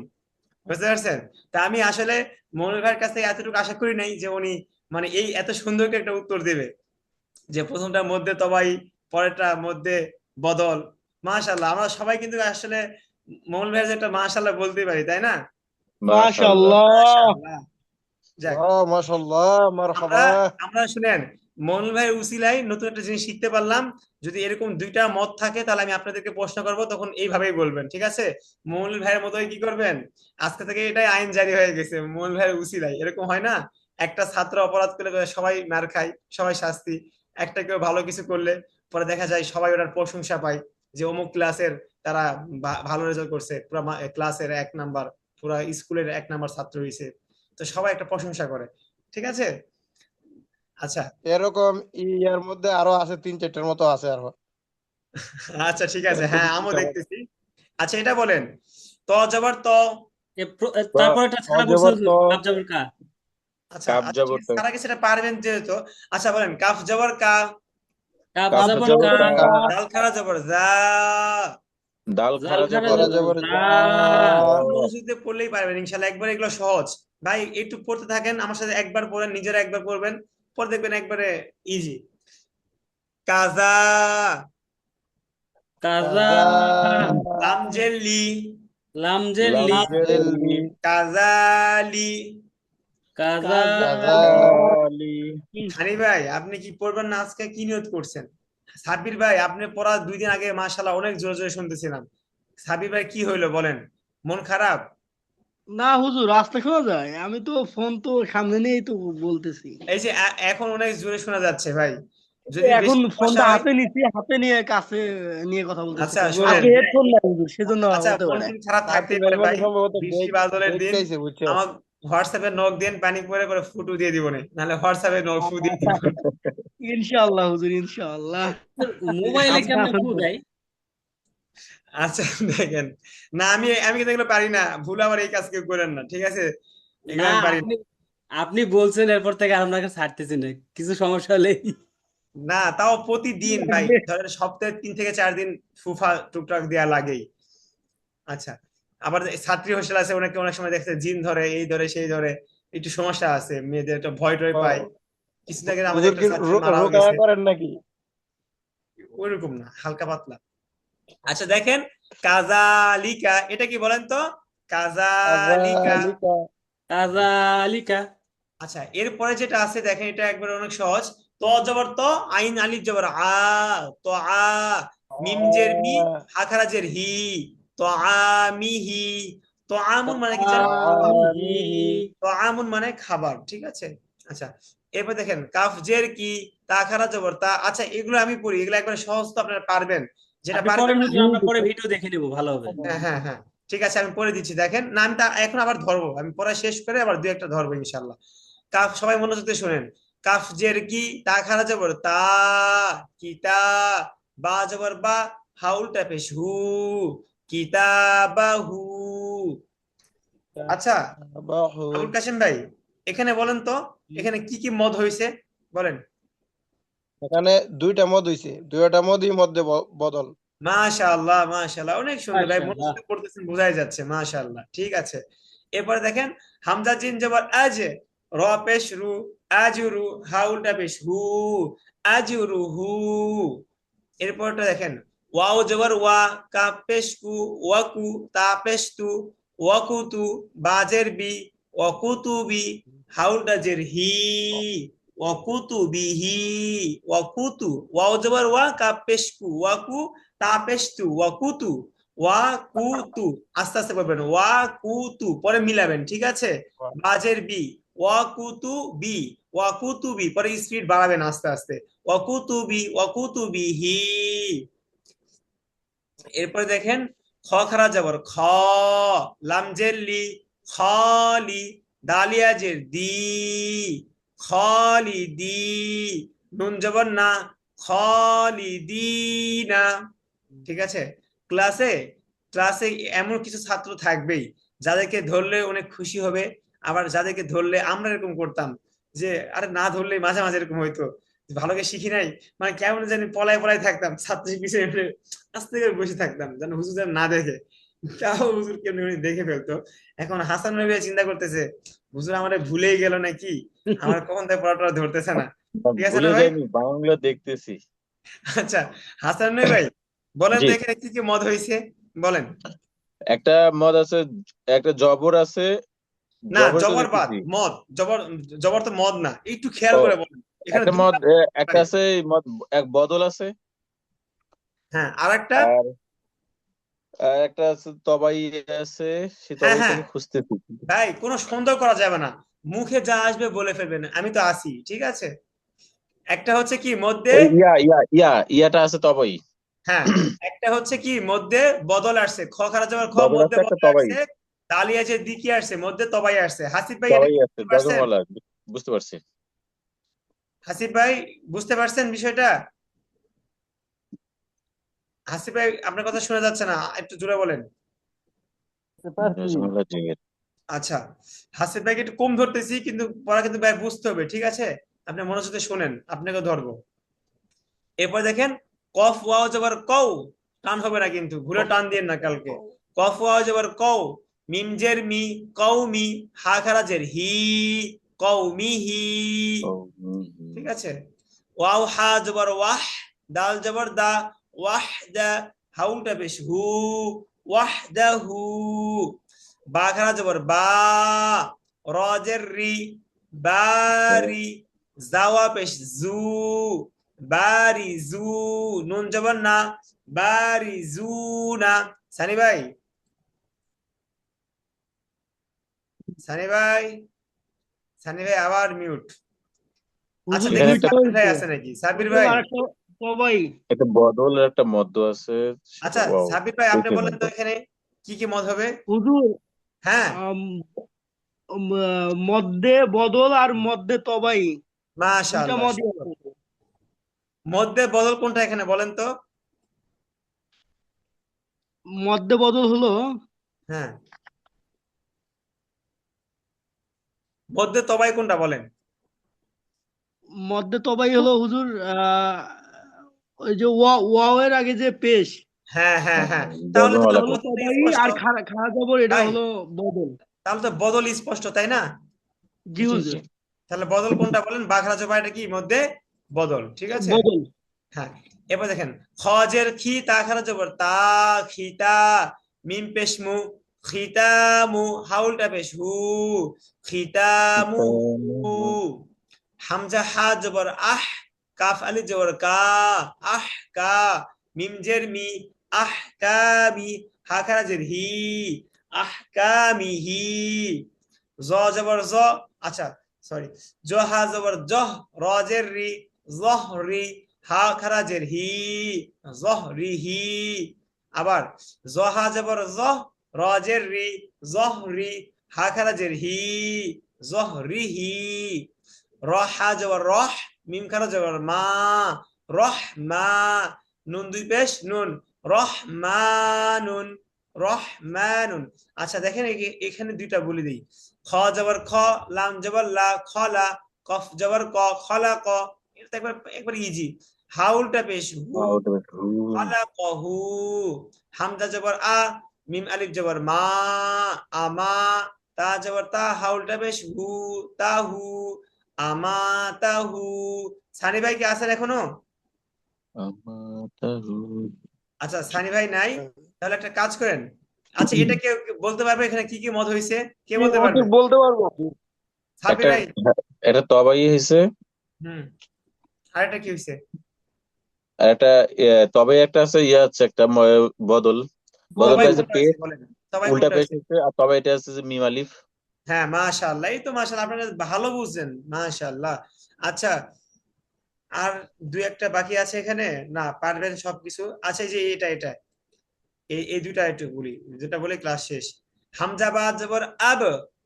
বুঝতে পারছেন? তা আমি আসলে মনির ভাইয়ের কাছ থেকে এতটুকু আশা করি নাই যে উনি মানে এই এত সুন্দর করে একটা উত্তর দেবে, যে প্রথমটার মধ্যে তবাই, পরেরটার মধ্যে বদল। মাশাআল্লাহ, আমরা সবাই কিন্তু আসলে মনির ভাইয়ের যে একটা মাশাআল্লাহ বলতে পারি, তাই না? মাশাআল্লাহ মাশাআল্লাহ। যাক, মাশাআল্লাহ আমরা মারহাবা আমরা শুনেন, মনির ভাইয়ের উসিলায় নতুন একটা জিনিস শিখতে পারলাম। যদি এরকম 2টা মত থাকে, তাহলে আমি আপনাদেরকে প্রশ্ন করব, তখন এইভাবেই বলবেন, ঠিক আছে? মনির ভাইয়ের মতোই কি করবেন, আজকে থেকে এটাই আইন জারি হয়ে গেছে, মনির ভাইয়ের উসিলায়। এরকম হয় না, একটা ছাত্র অপরাধ করলে সবাই মার খায়, সবাই শাস্তি, একটা কেউ ভালো কিছু করলে পরে দেখা যায় সবাই ওটার প্রশংসা পায়, যে অমুক ক্লাসের তারা ভালো রেজাল্ট করছে, পুরো ক্লাসের 1 নাম্বার, পুরো স্কুলের 1 নাম্বার ছাত্র হয়েছে, তো সবাই একটা প্রশংসা করে, ঠিক আছে? আচ্ছা, এরকম ইয়ার মধ্যে আরো আছে 3-4টার মতো আছে আরো আচ্ছা, ঠিক আছে, হ্যাঁ আমিও দেখতেছি। আচ্ছা, এটা বলেন, ত জবর ত। তারপরে একটা ছাড়া বলছে জবর হুজুর, তো কাব জবর কা। আচ্ছা আচ্ছা, ঠিক আছে, তার আগে সেটা পারবেন যেহেতু। আচ্ছা বলেন, কাফ জবর কা, কাব কাফ জবর জবর কা, কা দাল খারা জবর যা, জাল খারা জবর জবর জা জা। মনোযোগ দিয়ে পড়লেই পারবেন ইনশাল্লাহ, একবার এগুলো সহজ। ভাই একটু পড়তে থাকেন আমার সাথে, একবার পড়েন, নিজেরা একবার পড়বেন, পরে দেখবেন একবারে ইজি। কাজা, কাজা, কাজা লামজেলি, লামজেলি, জেলি কাজালি। কাজালি। কাজালি হানি ভাই, আপনি কি পড়বেন না আজকে, কি নিয়ত করছেন? সাব্বির ভাই, আপনি পড়া 2 দিন আগে মাশাআল্লাহ অনেক জোরে জোরে শুনতেছিলাম। সাব্বির ভাই কি হইলো বলেন, মন খারাপ? না হুজুর আসতে শোনা যায়, আমি তো ফোন তো সামনে নিয়েই তো বলতেছি। এই যে এখন অনেক জোরে শোনা যাচ্ছে ভাই, যদি এখন বেশি সমস্যা ফোনটা হয়। হাতে নিচ্ছি, হাতে নিয়ে কাছে নিয়ে কথা বলতেছি আচ্ছা তো, শুনেন, আগে হেডফোন নাই হুজুর, সেজন্য আচ্ছা হতে ফোন পারে। টোন খারাপ সাব্বির থাকতেই ভাই পারে মনে ভাই, সম্ভবত বৃষ্টি বাদলের দিন। দেখতেইছে বুঝছো আমার হোয়াটসঅ্যাপে নক দেন, পানি পরে করে ফুটু দিয়ে দিব না, নাহলে হোয়াটসঅ্যাপে নক ফু দিয়ে দিব। ইনশাআল্লাহ হুজুর, ইনশাআল্লাহ। মোবাইলে আপনি কেমনে আছেন ফু তো? দেয়? আচ্ছা দেখেন, না আমি কিন্তু এগুলো পারি না, ভুল আবার এই কাজ কেউ করেন না, ঠিক আছে, এগুলো না, আমি পারি না। আপনি আপনি বলছেন, এরপর থেকে আর আপনাকে ছাড়তেছি না, কিছু সমস্যা হলেই। না তাও প্রতিদিন ভাই, ধরেন সপ্তাহে 3 থেকে 4 দিন ফুফা টুকটাক দেয়া লাগেই। আচ্ছা, আবার ছাত্রী হোস্টেল আছে, অনেকে অনেক সময় দেখছে জিন ধরে, এই ধরে সেই ধরে, একটু সমস্যা আছে, মেয়েদের একটা ভয় টয় পায়। কিছুদিন আগে আমাদের হুজুর একটা কি ছাত্রী মারাও রোকায়া গেছে, করেন নাকি? ওইরকম না, হালকা পাতলা। আচ্ছা দেখেন, কাজালিকা, এটা কি বলেন তো? কাজালিকা। কাযালিকা। কাযালিকা। আচ্ছা, এরপরে যেটা আছে দেখেন, এটা একবার অনেক সহজ। ত জবর ত, আইন আলিফ জবর আ, তো আ, মিম জের মি, হা খারা জের হি, তো আমিহি। তো আমুন মানে কি জানেন? তাআমিহি। তো আমুন মানে খাবার, ঠিক আছে। আচ্ছা, এরপর দেখেন, কাফ জের কি, তা খারা জবর তা। আচ্ছা, এগুলো আমি পড়ি, এগুলো একবার সহজ, তো আপনারা পারবেন, যেটা আপনি পারবেন পড়েন না। হুজুর, আমরা পরে ভিডিও দেখে নেবো, ভালো হবে। হ্যাঁ হ্যাঁ হ্যাঁ, ঠিক আছে, আমি পড়ে দিচ্ছি দেখেন, না আমি তা এখন আবার ধরবো, আমি পড়া শেষ করে আবার দুই একটা ধরবো ইনশাল্লাহ। কাফ, সবাই মনোযোগ দিয়ে শোনেন। কাফ জের কি, তা খারা জবর তা, কিতা, বা জবর বা, হাউল টাপেশ হু, কিতাবাহু। আচ্ছা, বাহু। আবুল কাশেম ভাই, এখানে বলেন তো, এখানে কি কি মদ হয়েছে বলেন। এখানে দুইটা মদ হইছে, দুইটা মদই মধ্যে বদল। মাশাআল্লাহ মাশাআল্লাহ, অনেক সুন্দর ভাই, মাশাআল্লাহ। মনোযোগ করতেছেন, বোঝাই যাচ্ছে, মাশাআল্লাহ, ঠিক আছে। এরপরে দেখেন, হামজা জিন জবর আজ, র পেশ রু, আজরু, হা উল্টা পেশ হু, আজরু হু। এরপরটা দেখেন, ওয়াও জবর ওয়া, কাফ পেশ কু, ওয়াকু, তা পেশ তু, ওয়াকুতু, বাজের বি, ওয়াকুতুবি, হা উল্টা জের হি, ওয়াকুতুবিহি, ওয়াকুতু, ওয়াও জবর ওয়া, কাফ পেশ কু, ওয়াকু, তাপেস্তু, ওয়াকুতু, ওয়াকুতু, আস্তে আস্তে বলবেন, ওয়াকুতু, পরে মিলাবেন, ঠিক আছে। বাজের বি, ওয়াকুতু বি, ওয়াকুতু বি, পরে স্পিড বাড়াবেন আস্তে আস্তে, ওয়াকুতুবি, ওয়াকুতুবিহি। এরপরে দেখেন, খ খারা যাবর খ, লামজের লি, খলি, দালিয়াজের দি, খলিদি, নুন জবর না, খলিদিনা। ঠিক আছে। ক্লাসে ক্লাসে এমন কিছু ছাত্র থাকবেই যাদেরকে ধরলে অনেক খুশি হবে, আবার যাদেরকে ধরলে আমরা এরকম করতাম, যে আরে না ধরলে মাঝে মাঝে এরকম হইতো, যে ভালো করে শিখি নাই, মানে কেমন জানি পলায় পলায় থাকতাম, ছাত্রীর পিছনে এমনি আস্তে করে বসে থাকতাম, যেন হুজুর যেন না দেখে। তাও হুজুর কেমনি উনি দেখে ফেলতো। এখন হাসান নবী চিন্তা করতেছে, হুজুর আমারে ভুলেই গেল নাকি, আমার কখন থেকে পড়াটা ধরতেছে না। ঠিক আছে না ভুলে ভাই? যাইনি, বাংলা দেখতেছি। আচ্ছা, হাসান নবী ভাই, বলেন জি, তো এখানে কি কি মত হয়েছে, বলেন। একটা মদ আছে, একটা জবর আছে, না, জবর তো জবর বাদ, দেখতেছি। মদ। জবর, জবর তো মদ না, একটু খেয়াল ও, করে বলেন, এখানে একটা মদ, দুটা একটা পারে। আছে মদ, এক বদল আছে। হ্যাঁ, আর একটা। আর আর একটা আছে তবাই আছে, সেই হ্যাঁ তবাইটা হ্যাঁ আমি খুঁজতেছি। ভাই, কোনো সন্দেহ করা যাবে না, মুখে যা আসবে বলে ফেলবেন, আমি তো আসি, ঠিক আছে। একটা হচ্ছে কি মধ্যে, ওই ইয়াটা আছে তবাই। হ্যাঁ, একটা হচ্ছে কি মধ্যে বদল আসছে, খ খারা যাবার খ, বদল মধ্যে আছে একটা বদল তবাই। আসছে, দালি আছে, দিকি আসছে, মধ্যে তবাই আসছে। হাসিফ ভাই এটা তবাই কি আছে, বুঝতে পারছেন? যজমওয়ালা। বুঝতে পারছি। হাসিফ ভাই, বুঝতে পারছেন বিষয়টা? হাসিফ ভাই, আপনার কথা শোনা যাচ্ছে না, একটু জোরে বলেন। যজমওয়ালা জিগের। আচ্ছা, হাসিফ ভাইকে একটু কম ধরতেছি, কিন্তু পড়া কিন্তু ভাই বুঝতে হবে, ঠিক আছে। আপনি মনোযোগ দিয়ে শোনেন, আপনাকে ধরবো। এরপর দেখেন, কফ ওয়াও জবর কও, টান হবে না কিন্তু, ভুলে টান দিয়েন না কালকে। কফ ওয়াও জবর কও, মিম জের মি, কওমি, হা খারা জের হি, কওমিহি। ও, হুম। ঠিক আছে। ওয়াও হা জবর ওয়াহ, দাল জবর দা, ওয়াহদা, হাউলটা বেশ হু, ওয়াহদাহু। বা খারা জবর বা, র জের রি, বারি, জাওয়া পেশ জু, বারি জু, নুন জবর না, বারি জু না। সানি ভাই, সানি ভাই, সানি ভাই আবার মিউট। আচ্ছা, হুজুর দেখি এখানে একটা দুইটা সাব্বির ভাই হইছে, আছে নাকি, সাব্বির হুজুর ভাই? আরেকটা সবাই। একটা বদল আর একটা মধ্য আছে, সেটা আচ্ছা, ওয়াও। সাব্বির ভাই আপনি দুইটাই বললেন মধ্য। তো এখানে কি কি মত হবে। হুজুর হ্যাঁ, আম, মধ্যে বদল আর মধ্যে তবাই, দুইটা মাশাআল্লাহ, মদই সুন্দর। আছে। মধ্যে বদল কোনটা এখানে বলেন তো? মধ্যে বদল হলো হ্যাঁ, মধ্যে তবাই কোনটা বলেন? মধ্যে তবাই হলো হুজুর ওই যে ওয়াও এর আগে যে পেশ, হ্যাঁ হ্যাঁ হ্যাঁ, তাহলে এটা জজমলা তো হলো কথা তবাই, স্পষ্ট। আর খাড়া খাড়া জবর এটা ভাই, হলো বদল। তাহলে তো বদল স্পষ্ট, তাই না? জি জি হুজুর, জি তাহলে বদল কোনটা বলেন? বাখরা জবর, এটা কি মধ্যে বদল, ঠিক আছে। বদল। হ্যাঁ, এবার দেখেন, খজের খি, তা খারা জবর তা, খিতা, মিম পেশ মু, খিতামু, হাউলটা পেশ হু, খিতামু হু, হামজা হা জবর আহ, কাফ আলিফ জবর কা, আহ কা, মিম জের মি, আহ কামি, হা খারা জের হি, আহ কামিহি, জ জবর জ, আচ্ছা সরি, জ হা জবর জহ, র জের রি, জহরি, হা খারাজের হি, জহরিহি। আবার জ হা জবর জহ, র জের রি, জহরি, হা খারাজের হি, জহরিহি, র হা জবর রহ, মিম খারা জবর মা, রহ মা, নুন দুই পেশ নুন, রহমানুন, রহমানুন। আচ্ছা দেখেন, এখানে দুইটা বলে দিই। খ জবর খ, লাম জবর লা, খলা, কফ জবর ক, খলা ক, এটা একবার একবার ইজি। হাউলটা পেশ হু, খলা কহু, হামজা জবর আ, মিম আলিফ জবর মা, আমা, তা জবর তা, হাউলটা পেশ হু, তাহু, আমা তাহু। সানি ভাই কি আছেন এখনো? আচ্ছা, সানি ভাই নাই, তাহলে একটা কাজ করেন। আচ্ছা, এটা কেউ বলতে পারবে এখানে কি কি মত হয়েছে? কে বলতে পারবে? বলতে পারবো। সাব্বির একটা ভাই। এটা তবাই হয়েছে, হুম, আরেকটা কি হয়েছে? আর একটা তবে একটা আছে আছে একটা বদল, বদলটা তবাই হচ্ছে কোনটা পেশ, হয়েছে বলেন? তবাই উল্টা কোনটা পেশ হয়েছে? হচ্ছে, আর তবে এটা হচ্ছে যে মিম আলিফ। হ্যাঁ, মাশাআল্লাহ, এই তো মাশাআল্লাহ, আপনারা ভালো বুঝছেন, মাশাআল্লাহ। আচ্ছা, আর দুই একটা বাকি আছে এখানে, না পারবেন সবকিছু। আচ্ছা, এই যে এটা এই দুইটা একটু বলি, যেটা বলে ক্লাস শেষ। হামজা বা জবর আব,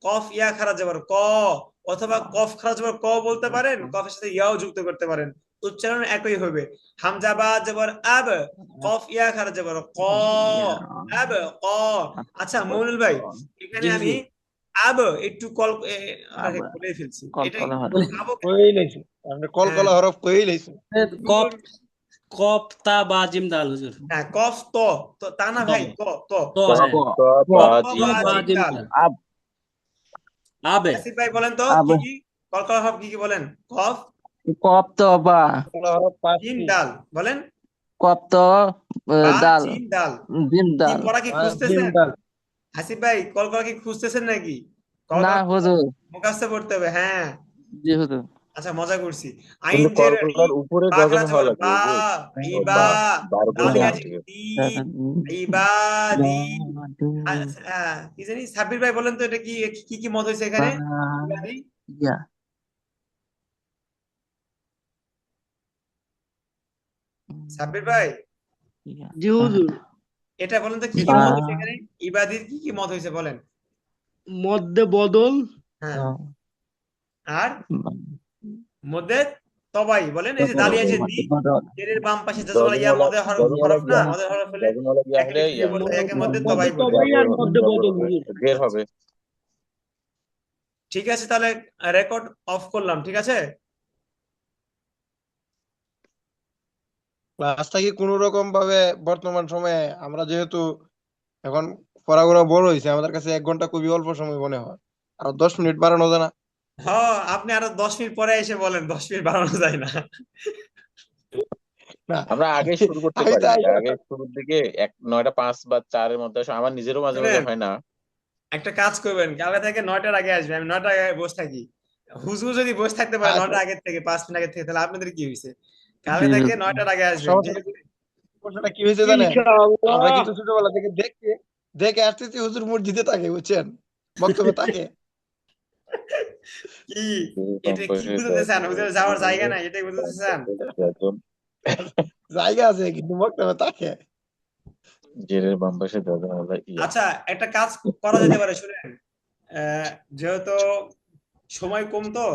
কফ ইয়া খারা জবর ক, অথবা কফ খারা জবর ক বলতে পারেন, কফের সাথে ইয়াও যুক্ত করতে পারেন, উচ্চারণ একই হবে। হামজা বা জবর আব, কফ ইয়া খারা জবর ক, আব, ক। আচ্ছা মইনুল ভাই, এখানে জি আমি হুজুর, আব একটু আরে বলে ফেলছি এটা। বলে আব, কই লাইছি আমরা হ্যাঁ কলকলা হরফ কই লাইছি। কপ, কপ তা বা জিম দাল হুজুর, হ্যাঁ, কফ ত, তো তা না ত, ভাই, ত, ত, ত, ক হ্যাঁ, ক বা ত জিম বা বা দাল। জিম জিম দাল। দাল, আবে, আসিফ ভাই বলেন তো কি কি কলকলা হরফ কি কি বলেন? কফ, কপ্তবা, কলকলা হরফ জিম পাঁচটি। ডাল বলেন, কপ্ত বা দাল, জিম ডাল। জিম কি দাল। পড়া কি জিম খুঁজতেছেন? ডাল। আসিফ ভাই কলকলা কি খুঁজতেছেন নাকি? না কলকলা হুজুর, মুখস্থ করতে হবে, হ্যাঁ। জি হুজুর। আচ্ছা, মজা করছি। আইন কিন্তু জের ই, কলকাতার উপরে বা গজম খারা হওয়া জবর লাগবে বা, বুঝলি? ও ইবা, বা, বার উপরে দালিয়া হওয়া জের লাগবে। দি, ইবাদি। কি জানি, সাব্বির ভাই বলেন তো এটা কি কি কি মত হয়েছে এখানে? ইবাদি, ইয়া, সাব্বির ভাই ইয়া, জি হুজুর, এটা বলেন তো কি কি বা, মত হয়েছে এখানে? ইবাদির কি কি মত হয়েছে বলেন? মধ্যে বদল, হ্যাঁ, আর মধ্যে তবাই বলেন। এই যে তারপর দালিয়া যে দি, বদল, জেরের বাম পাশে যজমালা ইয়া, গজমওয়ালা, মদের গজমওয়ালা হরফ না, গিয়া, মদের হরফ হলে গজমওয়ালা গিয়া একে হলে কি ইয়া বলতে, হবে, একে মধ্যে মধ্যে তবাই বলে। তবাই আর মধ্যে জবর বদল হবে, হুজুর। জের হবে। ঠিক আছে, তাহলে রেকর্ড অফ করলাম, ঠিক আছে। ক্লাসটা কি কোনো রকম ভাবে বর্তমান সময়ে আমরা যেহেতু এখন পড়াগুলো বড় হয়েছে, আমাদের কাছে 1 ঘন্টা খুবই অল্প সময় মনে হয়, আর 10 মিনিট বাড়ানো যায় না? হ্যাঁ, আপনি আরো 10 মিনিট পরে এসে বলেন 10 মিনিট বাড়ানো যায় না। না, আমরা আগে শুরু করতে আমি তো পারি, আগে আগে শুরুর দিকে 9টা 5 বা 4-এর মধ্যে আমার নিজেরও মাঝে মাঝে শুনেন, হয় না। একটা কাজ করবেন, কালকে থেকে 9টার আগে আসবে, আমি 9টার আগে বসে থাকি। হুজুর যদি বসে থাকতে পারে আচ্ছা, 9টার আগে থেকে, 5 মিনিট আগে থেকে, তাহলে আপনাদের কি হয়েছে? জি কালকে থেকে হুজুর। 9টার আগে আসবেন, ঠিক সমস্যাটা আছে। সমস্যাটা কি হয়েছে জানেন? আমরা ইনশাআল্লাহ। কিন্তু ছোটবেলা থেকে দেখে দেখে আসতেছি হুজুর মসজিদে থাকে, বুঝছেন, বক্তব্য থাকে। কি কম এটা কি বয়সে বুঝতে চান? হুজুর যাওয়ার জায়গা নাই, এটাই বুঝতে চান? জায়গা আছে কিন্তু বক্তব্য থাকে। জেরের বাম পাশে গজমওয়ালা ইয়া। আচ্ছা, একটা কাজ করা যেতে পারে, শুনেন। আহ, যেহেতু সময় কম তো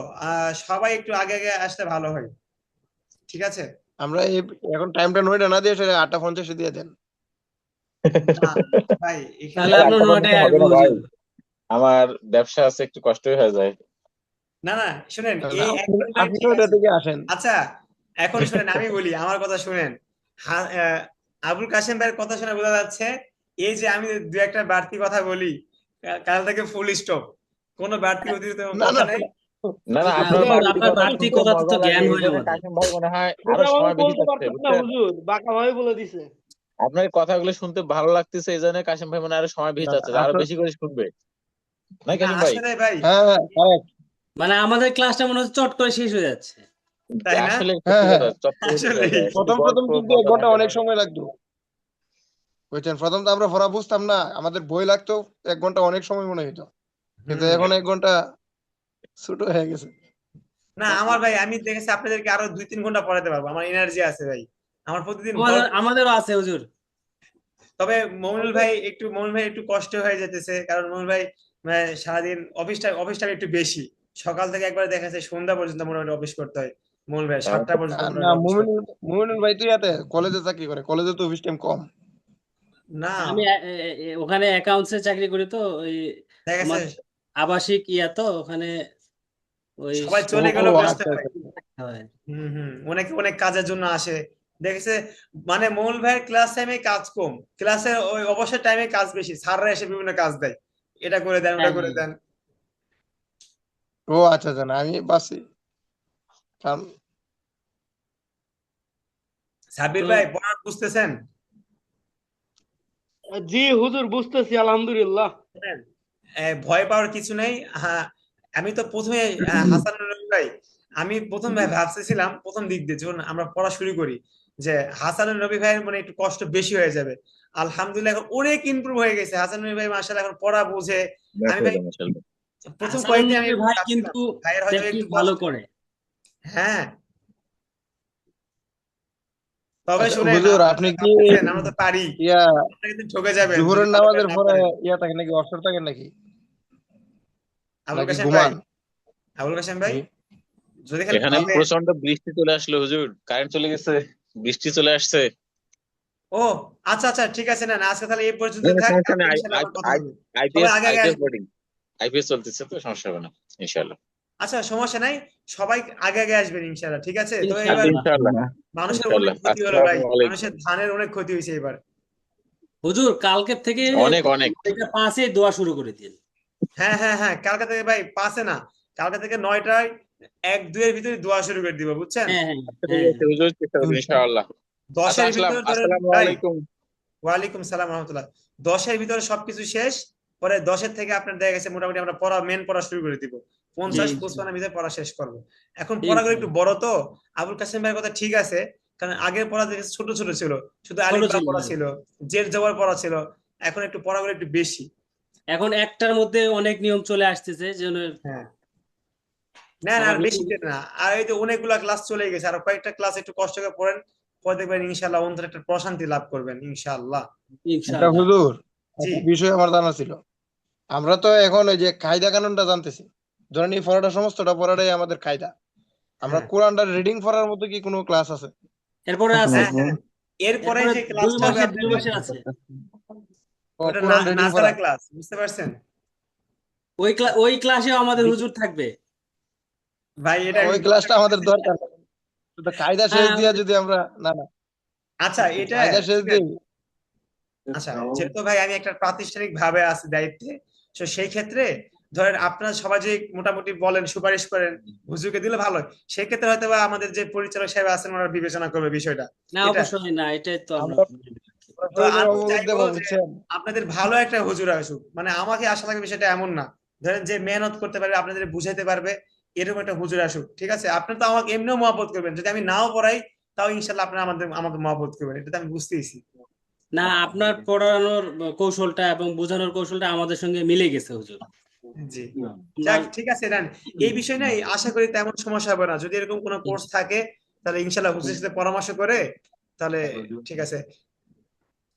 সবাই একটু আগে আগে আসলে ভালো হয়, ঠিক আছে? আমরা এখন টাইমটা 9টা না দিয়ে সেটা 8:50 দিয়ে দেন। না ভাই, এখানে তাহলে আপনার 9টায় হবে আসবো না ভাই, হুজুর। আমার ব্যবসা আছে, একটু কষ্টই হয়ে যায়। না না, শুনেন, না, এই আপনি 1 ঘন্টায় আপনি ঠিক 9টা আছে। থেকে আসেন। আচ্ছা, এখন শুনেন, আমি বলি, আমার কথা শুনেন। আবুল কাশেম ভাইয়ের কথা শুনে বোঝা যাচ্ছে এই যে আমি দু একটা বাড়তি কথা বলি, কাল থেকে ফুল স্টপ, কোনো বাড়তি অতিরিক্ত না কথা না নাই। না না, না আপনার হুজুর, বাড়তি আপনার কথা বাড়তি শুনতে কথা তো মজা লাগে, জ্ঞান এই হয় জন্য আমাদের। কাশিম ভাই মনে হয় আরো এটা সময় আমাকে বেশি বলতে চাচ্ছে, পারতেন না বুঝছেন? হুজুর, বাঁকা ভাবে বলে দিছে। আপনার এই কথাগুলো শুনতে ভালো লাগতেছে, এই জন্য কাশিম ভাই মনে হয় আরো সময় বেশি না, চাচ্ছে, আরো বেশি করে শুনবে, নাই না কাশিম ভাই? আসলে ভাই, হ্যাঁ হ্যাঁ correct। মানে আমাদের ক্লাসটা মনে হচ্ছে চট করে শেষ হয়ে যাচ্ছে। তাই না? আসলে হ্যাঁ সত্যি হ্যাঁ, কথা, চটপটে শেষ আসলে হয়ে যায়, শুধু প্রথম গল্প কিন্তু 1 মজা ঘন্টা লাগে অনেক না। সময় লাগতো, বুঝছেন? প্রথম তো আমরা পড়া বুঝতাম না, আমাদের বই লাগতো, 1 ঘন্টা অনেক সময় মনে হতো, কিন্তু হুম। এখন 1 ঘন্টা ছোট হয়ে গেছে। না আমার ভাই, আমি দেখেছি আপনাদেরকে আরো 2-3 ঘন্টা পড়াতে পারবো, আমার এনার্জি আছে ভাই, আমার প্রতিদিন ভরপুর। আমাদেরও আছে হুজুর। তবে মমিনুল ভাই একটু কষ্ট হয়ে যেতেছে, কারণ মমিনুল ভাই সারাদিন অফিসটা একটু বেশি, সকাল থেকে একবার দেখা যাচ্ছে সন্ধ্যা পর্যন্ত মোটামুটি অফিস করতে হয়। মমিনুল ভাই 7টা পর্যন্ত আর না, মোটামুটি অফিস করতে হয়। মুমিনুল ভাই তো ইয়াতে কলেজে চাকরি করে, কলেজে তো অফিস টাইম কম। না আমি ওখানে অ্যাকাউন্টসে চাকরি করি তো, ওই দেখা আমার যাচ্ছে আবাসিক তো ওখানে ওই সবাই ও চলে ও গেলেও ব্যস্ত আচ্ছা হয়। আচ্ছা। হয়। অনেকে অনেক কাজের জন্য আসে, দেখেছে। মানে মমিনুল ভাইয়ের ক্লাস টাইমে কাজ কম, ক্লাসের ওই অবসর টাইমে কাজ বেশি, স্যাররা এসে বিভিন্ন কাজ দেয়, এটা করে দেন ওটা হ্যাঁ করে দেন। ও আচ্ছা আচ্ছা, না আমি বাসি কারণ সাব্বির তো ভাই পড়ার বুঝতেছেন? জি হুজুর, বুঝতেছি আলহামদুলিল্লাহ। শুনেন, ভয় পাওয়ার কিছু নেই। হ্যাঁ, আমি তো প্রথমে হাসান নবী ভাই, আমি প্রথমে ভাবতেছিলাম প্রথম দিক দিয়ে যখন আমরা পড়া শুরু করি যে হাসান নবী ভাইয়ের মানে একটু কষ্ট বেশি হয়ে যাবে। আলহামদুলিল্লাহ এখন অনেক ইমপ্রুভ হয়ে গেছে হাসান নবী ভাই, মাশাআল্লাহ এখন পড়া বুঝে। আমি ভাই মাশাআল্লাহ মাশাআল্লাহ। প্রথম হাসানুর কয়েকদিন আমি নবী একটু ভাই ভাবছিলাম কিন্তু ভাইয়ের হয়তো প্র্যাকটিস একটু ভালো কষ্ট। করে। হ্যাঁ, তবে আচ্ছা শুনেন, হুজুর, আপনারা আপনি কি ভাবতেছেন আমরা তো পারি, ইয়া আপনারা কিন্তু ঠকে যাবেন যদি জোহরের ভালো করে নামাজের না পরে পড়েন। ইয়া থাকেন নাকি, অবসর থাকেন নাকি, আবুল নাকি কাশেম ভাই, ঘুমান? আবুল কাশেম ভাই, জি। যদি খালি এখানে ভাবেন। প্রচন্ড বৃষ্টি চলে আসলো হুজুর, কারেন্ট চলে গেছে, বৃষ্টি চলে আসছে। ও আচ্ছা আচ্ছা, ঠিক আছে, না না, আজকে তাহলে এই পর্যন্ত না, না, থাক, সমস্যা কালকে নেই, ইনশাআল্লাহ আবার কথা হবে। সবাই আইপিএস আগে আগে আইপিএস আসবেন। বোর্ডিং, আইপিএস চলতেছে তো, সমস্যা হবে না ইনশাআল্লাহ। আচ্ছা, সমস্যা নাই, সবাই আগে আগে আসবেন ইনশাআল্লাহ, ঠিক আছে? তো এবার ইনশাআল্লাহ। ইনশাআল্লাহ মানুষের অনেক ইনশাআল্লাহ। ক্ষতি হলো ভাই, আসসালামু আলাইকুম। মানুষের ধানের অনেক ক্ষতি হয়েছে এবার। হুজুর কালকে থেকে অনেক অনেক। এটা 5-এ দোয়া শুরু করে দিন। হ্যাঁ হ্যাঁ হ্যাঁ, কালকে থেকে ভাই 5-এ না, কালকে থেকে 9টায় 1-2 এর ভিতরে দোয়া শুরু করে দিব, বুঝছেন? হ্যাঁ হ্যাঁ আচ্ছা, ঠিক হ্যাঁ আছে হুজুর, চেষ্টা করবো ইনশাআল্লাহ। আচ্ছা 10-এর আসলাম, ভিতরে ধরেন আসসালামু ভাই। আলাইকুম। ওয়ালাইকুম সালাম রহমতুল্লাহ। 10-এর ভিতরে সবকিছু শেষ, পরে 10-এর থেকে আপনার দেখা গেছে মোটামুটি আমরা মেন পড়া শুরু করে দিব, জি 50-55 ভিতরে পড়া শেষ করব। এখন পড়াগুলো একটু ইনশাআল্লাহ। বড় তো। আবুল কাসেম ভাইয়ের কথা ঠিক আছে, কারণ আগের পড়া দেখে ছোট ছোট ছিল, শুধু ছোট আলিফ বা ছিল, পড়া হ্যাঁ। ছিল, জের জবর পড়া ছিল। এখন একটু পড়াগুলো একটু বেশি। এখন একটার মধ্যে অনেক নিয়ম চলে আসতেছে যেন হ্যাঁ, না না, আবার আর বেশি নতুন। করে না, আর এই তো অনেকগুলা ক্লাস চলে গেছে, আর কয়েকটা ক্লাস একটু কষ্ট করে পড়েন, পরে দেখবেন ইনশাআল্লাহ অন্তর একটা প্রশান্তি লাভ করবেন ইনশাআল্লাহ। একটা ইনশাআল্লাহ। হুজুর, জি একটা বিষয় আমার জানা ছিল। আমরা তো এখন ওই যে কায়দা কানুনটা জানতেছি, ধরেন এই পড়াটা সমস্তটা পড়াটাই আমাদের কায়দা। আমরা হ্যাঁ কোরআনটা রিডিং পড়ার মতো কি কোনো ক্লাস আছে? এরপরে আছে, হ্যাঁ হ্যাঁ, এরপরে এরপরে যে 2 ক্লাসটা হবে মাসের 2 আপনাদের, মাসের আছে। ও ওটা কোরআন রিডিং পড়া? নাজারা ক্লাস, বুঝতে পারছেন? ওই ক্লাসেও আমাদের হুজুর থাকবে। ভাই এটা আমি ওই ক্লাসটা আমাদের দরকার নেই। শুধু কায়দা শেষ হ্যাঁ দিয়া যদি আমরা, না না, আচ্ছা এটা কায়দা শেষ শুনেন, দিই। আচ্ছা যেহেতু ভাই আমি একটা প্রাতিষ্ঠানিক ভাবে আছি দায়িত্বে, তো সেই ক্ষেত্রে ধরেন আপনারা সবাই যে মোটামুটি বলেন সুপারিশ করেন হুজুরকে দিলে ভালো হয়, সেই ক্ষেত্রে হয়তো বা আমাদের যে পরিচালক সাহেব আছেন ওনারা বিবেচনা করবে বিষয়টা, না, এটা। অবশ্যই না, এটাই তো আমরা। আমরা তো প্রয়োজনে আমি অবরোধ চাইবো দেবো, যে বুঝছেন? আপনাদের ভালো একটা হুজুর আসুক, মানে আমাকে আশা থাকে বিষয়টা এমন না, ধরেন যে মেহনত করতে পারবে, আপনাদের বুঝাইতে পারবে, এরকম একটা হুজুর আসুক, ঠিক আছে? আপনার তো আমাকে এমনিও মহব্বত করবেন, যদি আমি নাও পড়াই তাও ইনশাল্লাহ আপনারা আমাকে মহব্বত করবেন, এটা তো আমি বুঝতেইছি। না, আপনার পড়ানোর কৌশলটা এবং বোঝানোর কৌশলটা আমাদের সঙ্গে মিলে গেছে হুজুর। জি, আমরা যাক ঠিক আছে রান, এই বিষয় নিয়ে আশা করি তেমন সমস্যা হবে না, যদি এরকম কোনো কোর্স থাকে তাহলে ইনশাল্লাহ হুজুরের সাথে পরামর্শ করে তাহলে ঠিক আছে।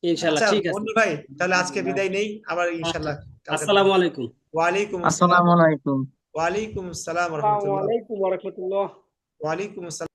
ইনশাআল্লাহ আচ্ছা ঠিক আছে। বন্ধু ভাই, তাহলে আজকে বিদায় নেই, আবার ইনশাল্লাহ কালকে আসসালামু আলাইকুম। ওয়ালাইকুম আসসালাম আসসালামু আলাইকুম। ওয়ালাইকুম আসসালাম আসসালামু রহমতুল্লাহ আলাইকুম ওয়া রাহমাতুল্লাহ। ওয়ালাইকুম আসসালাম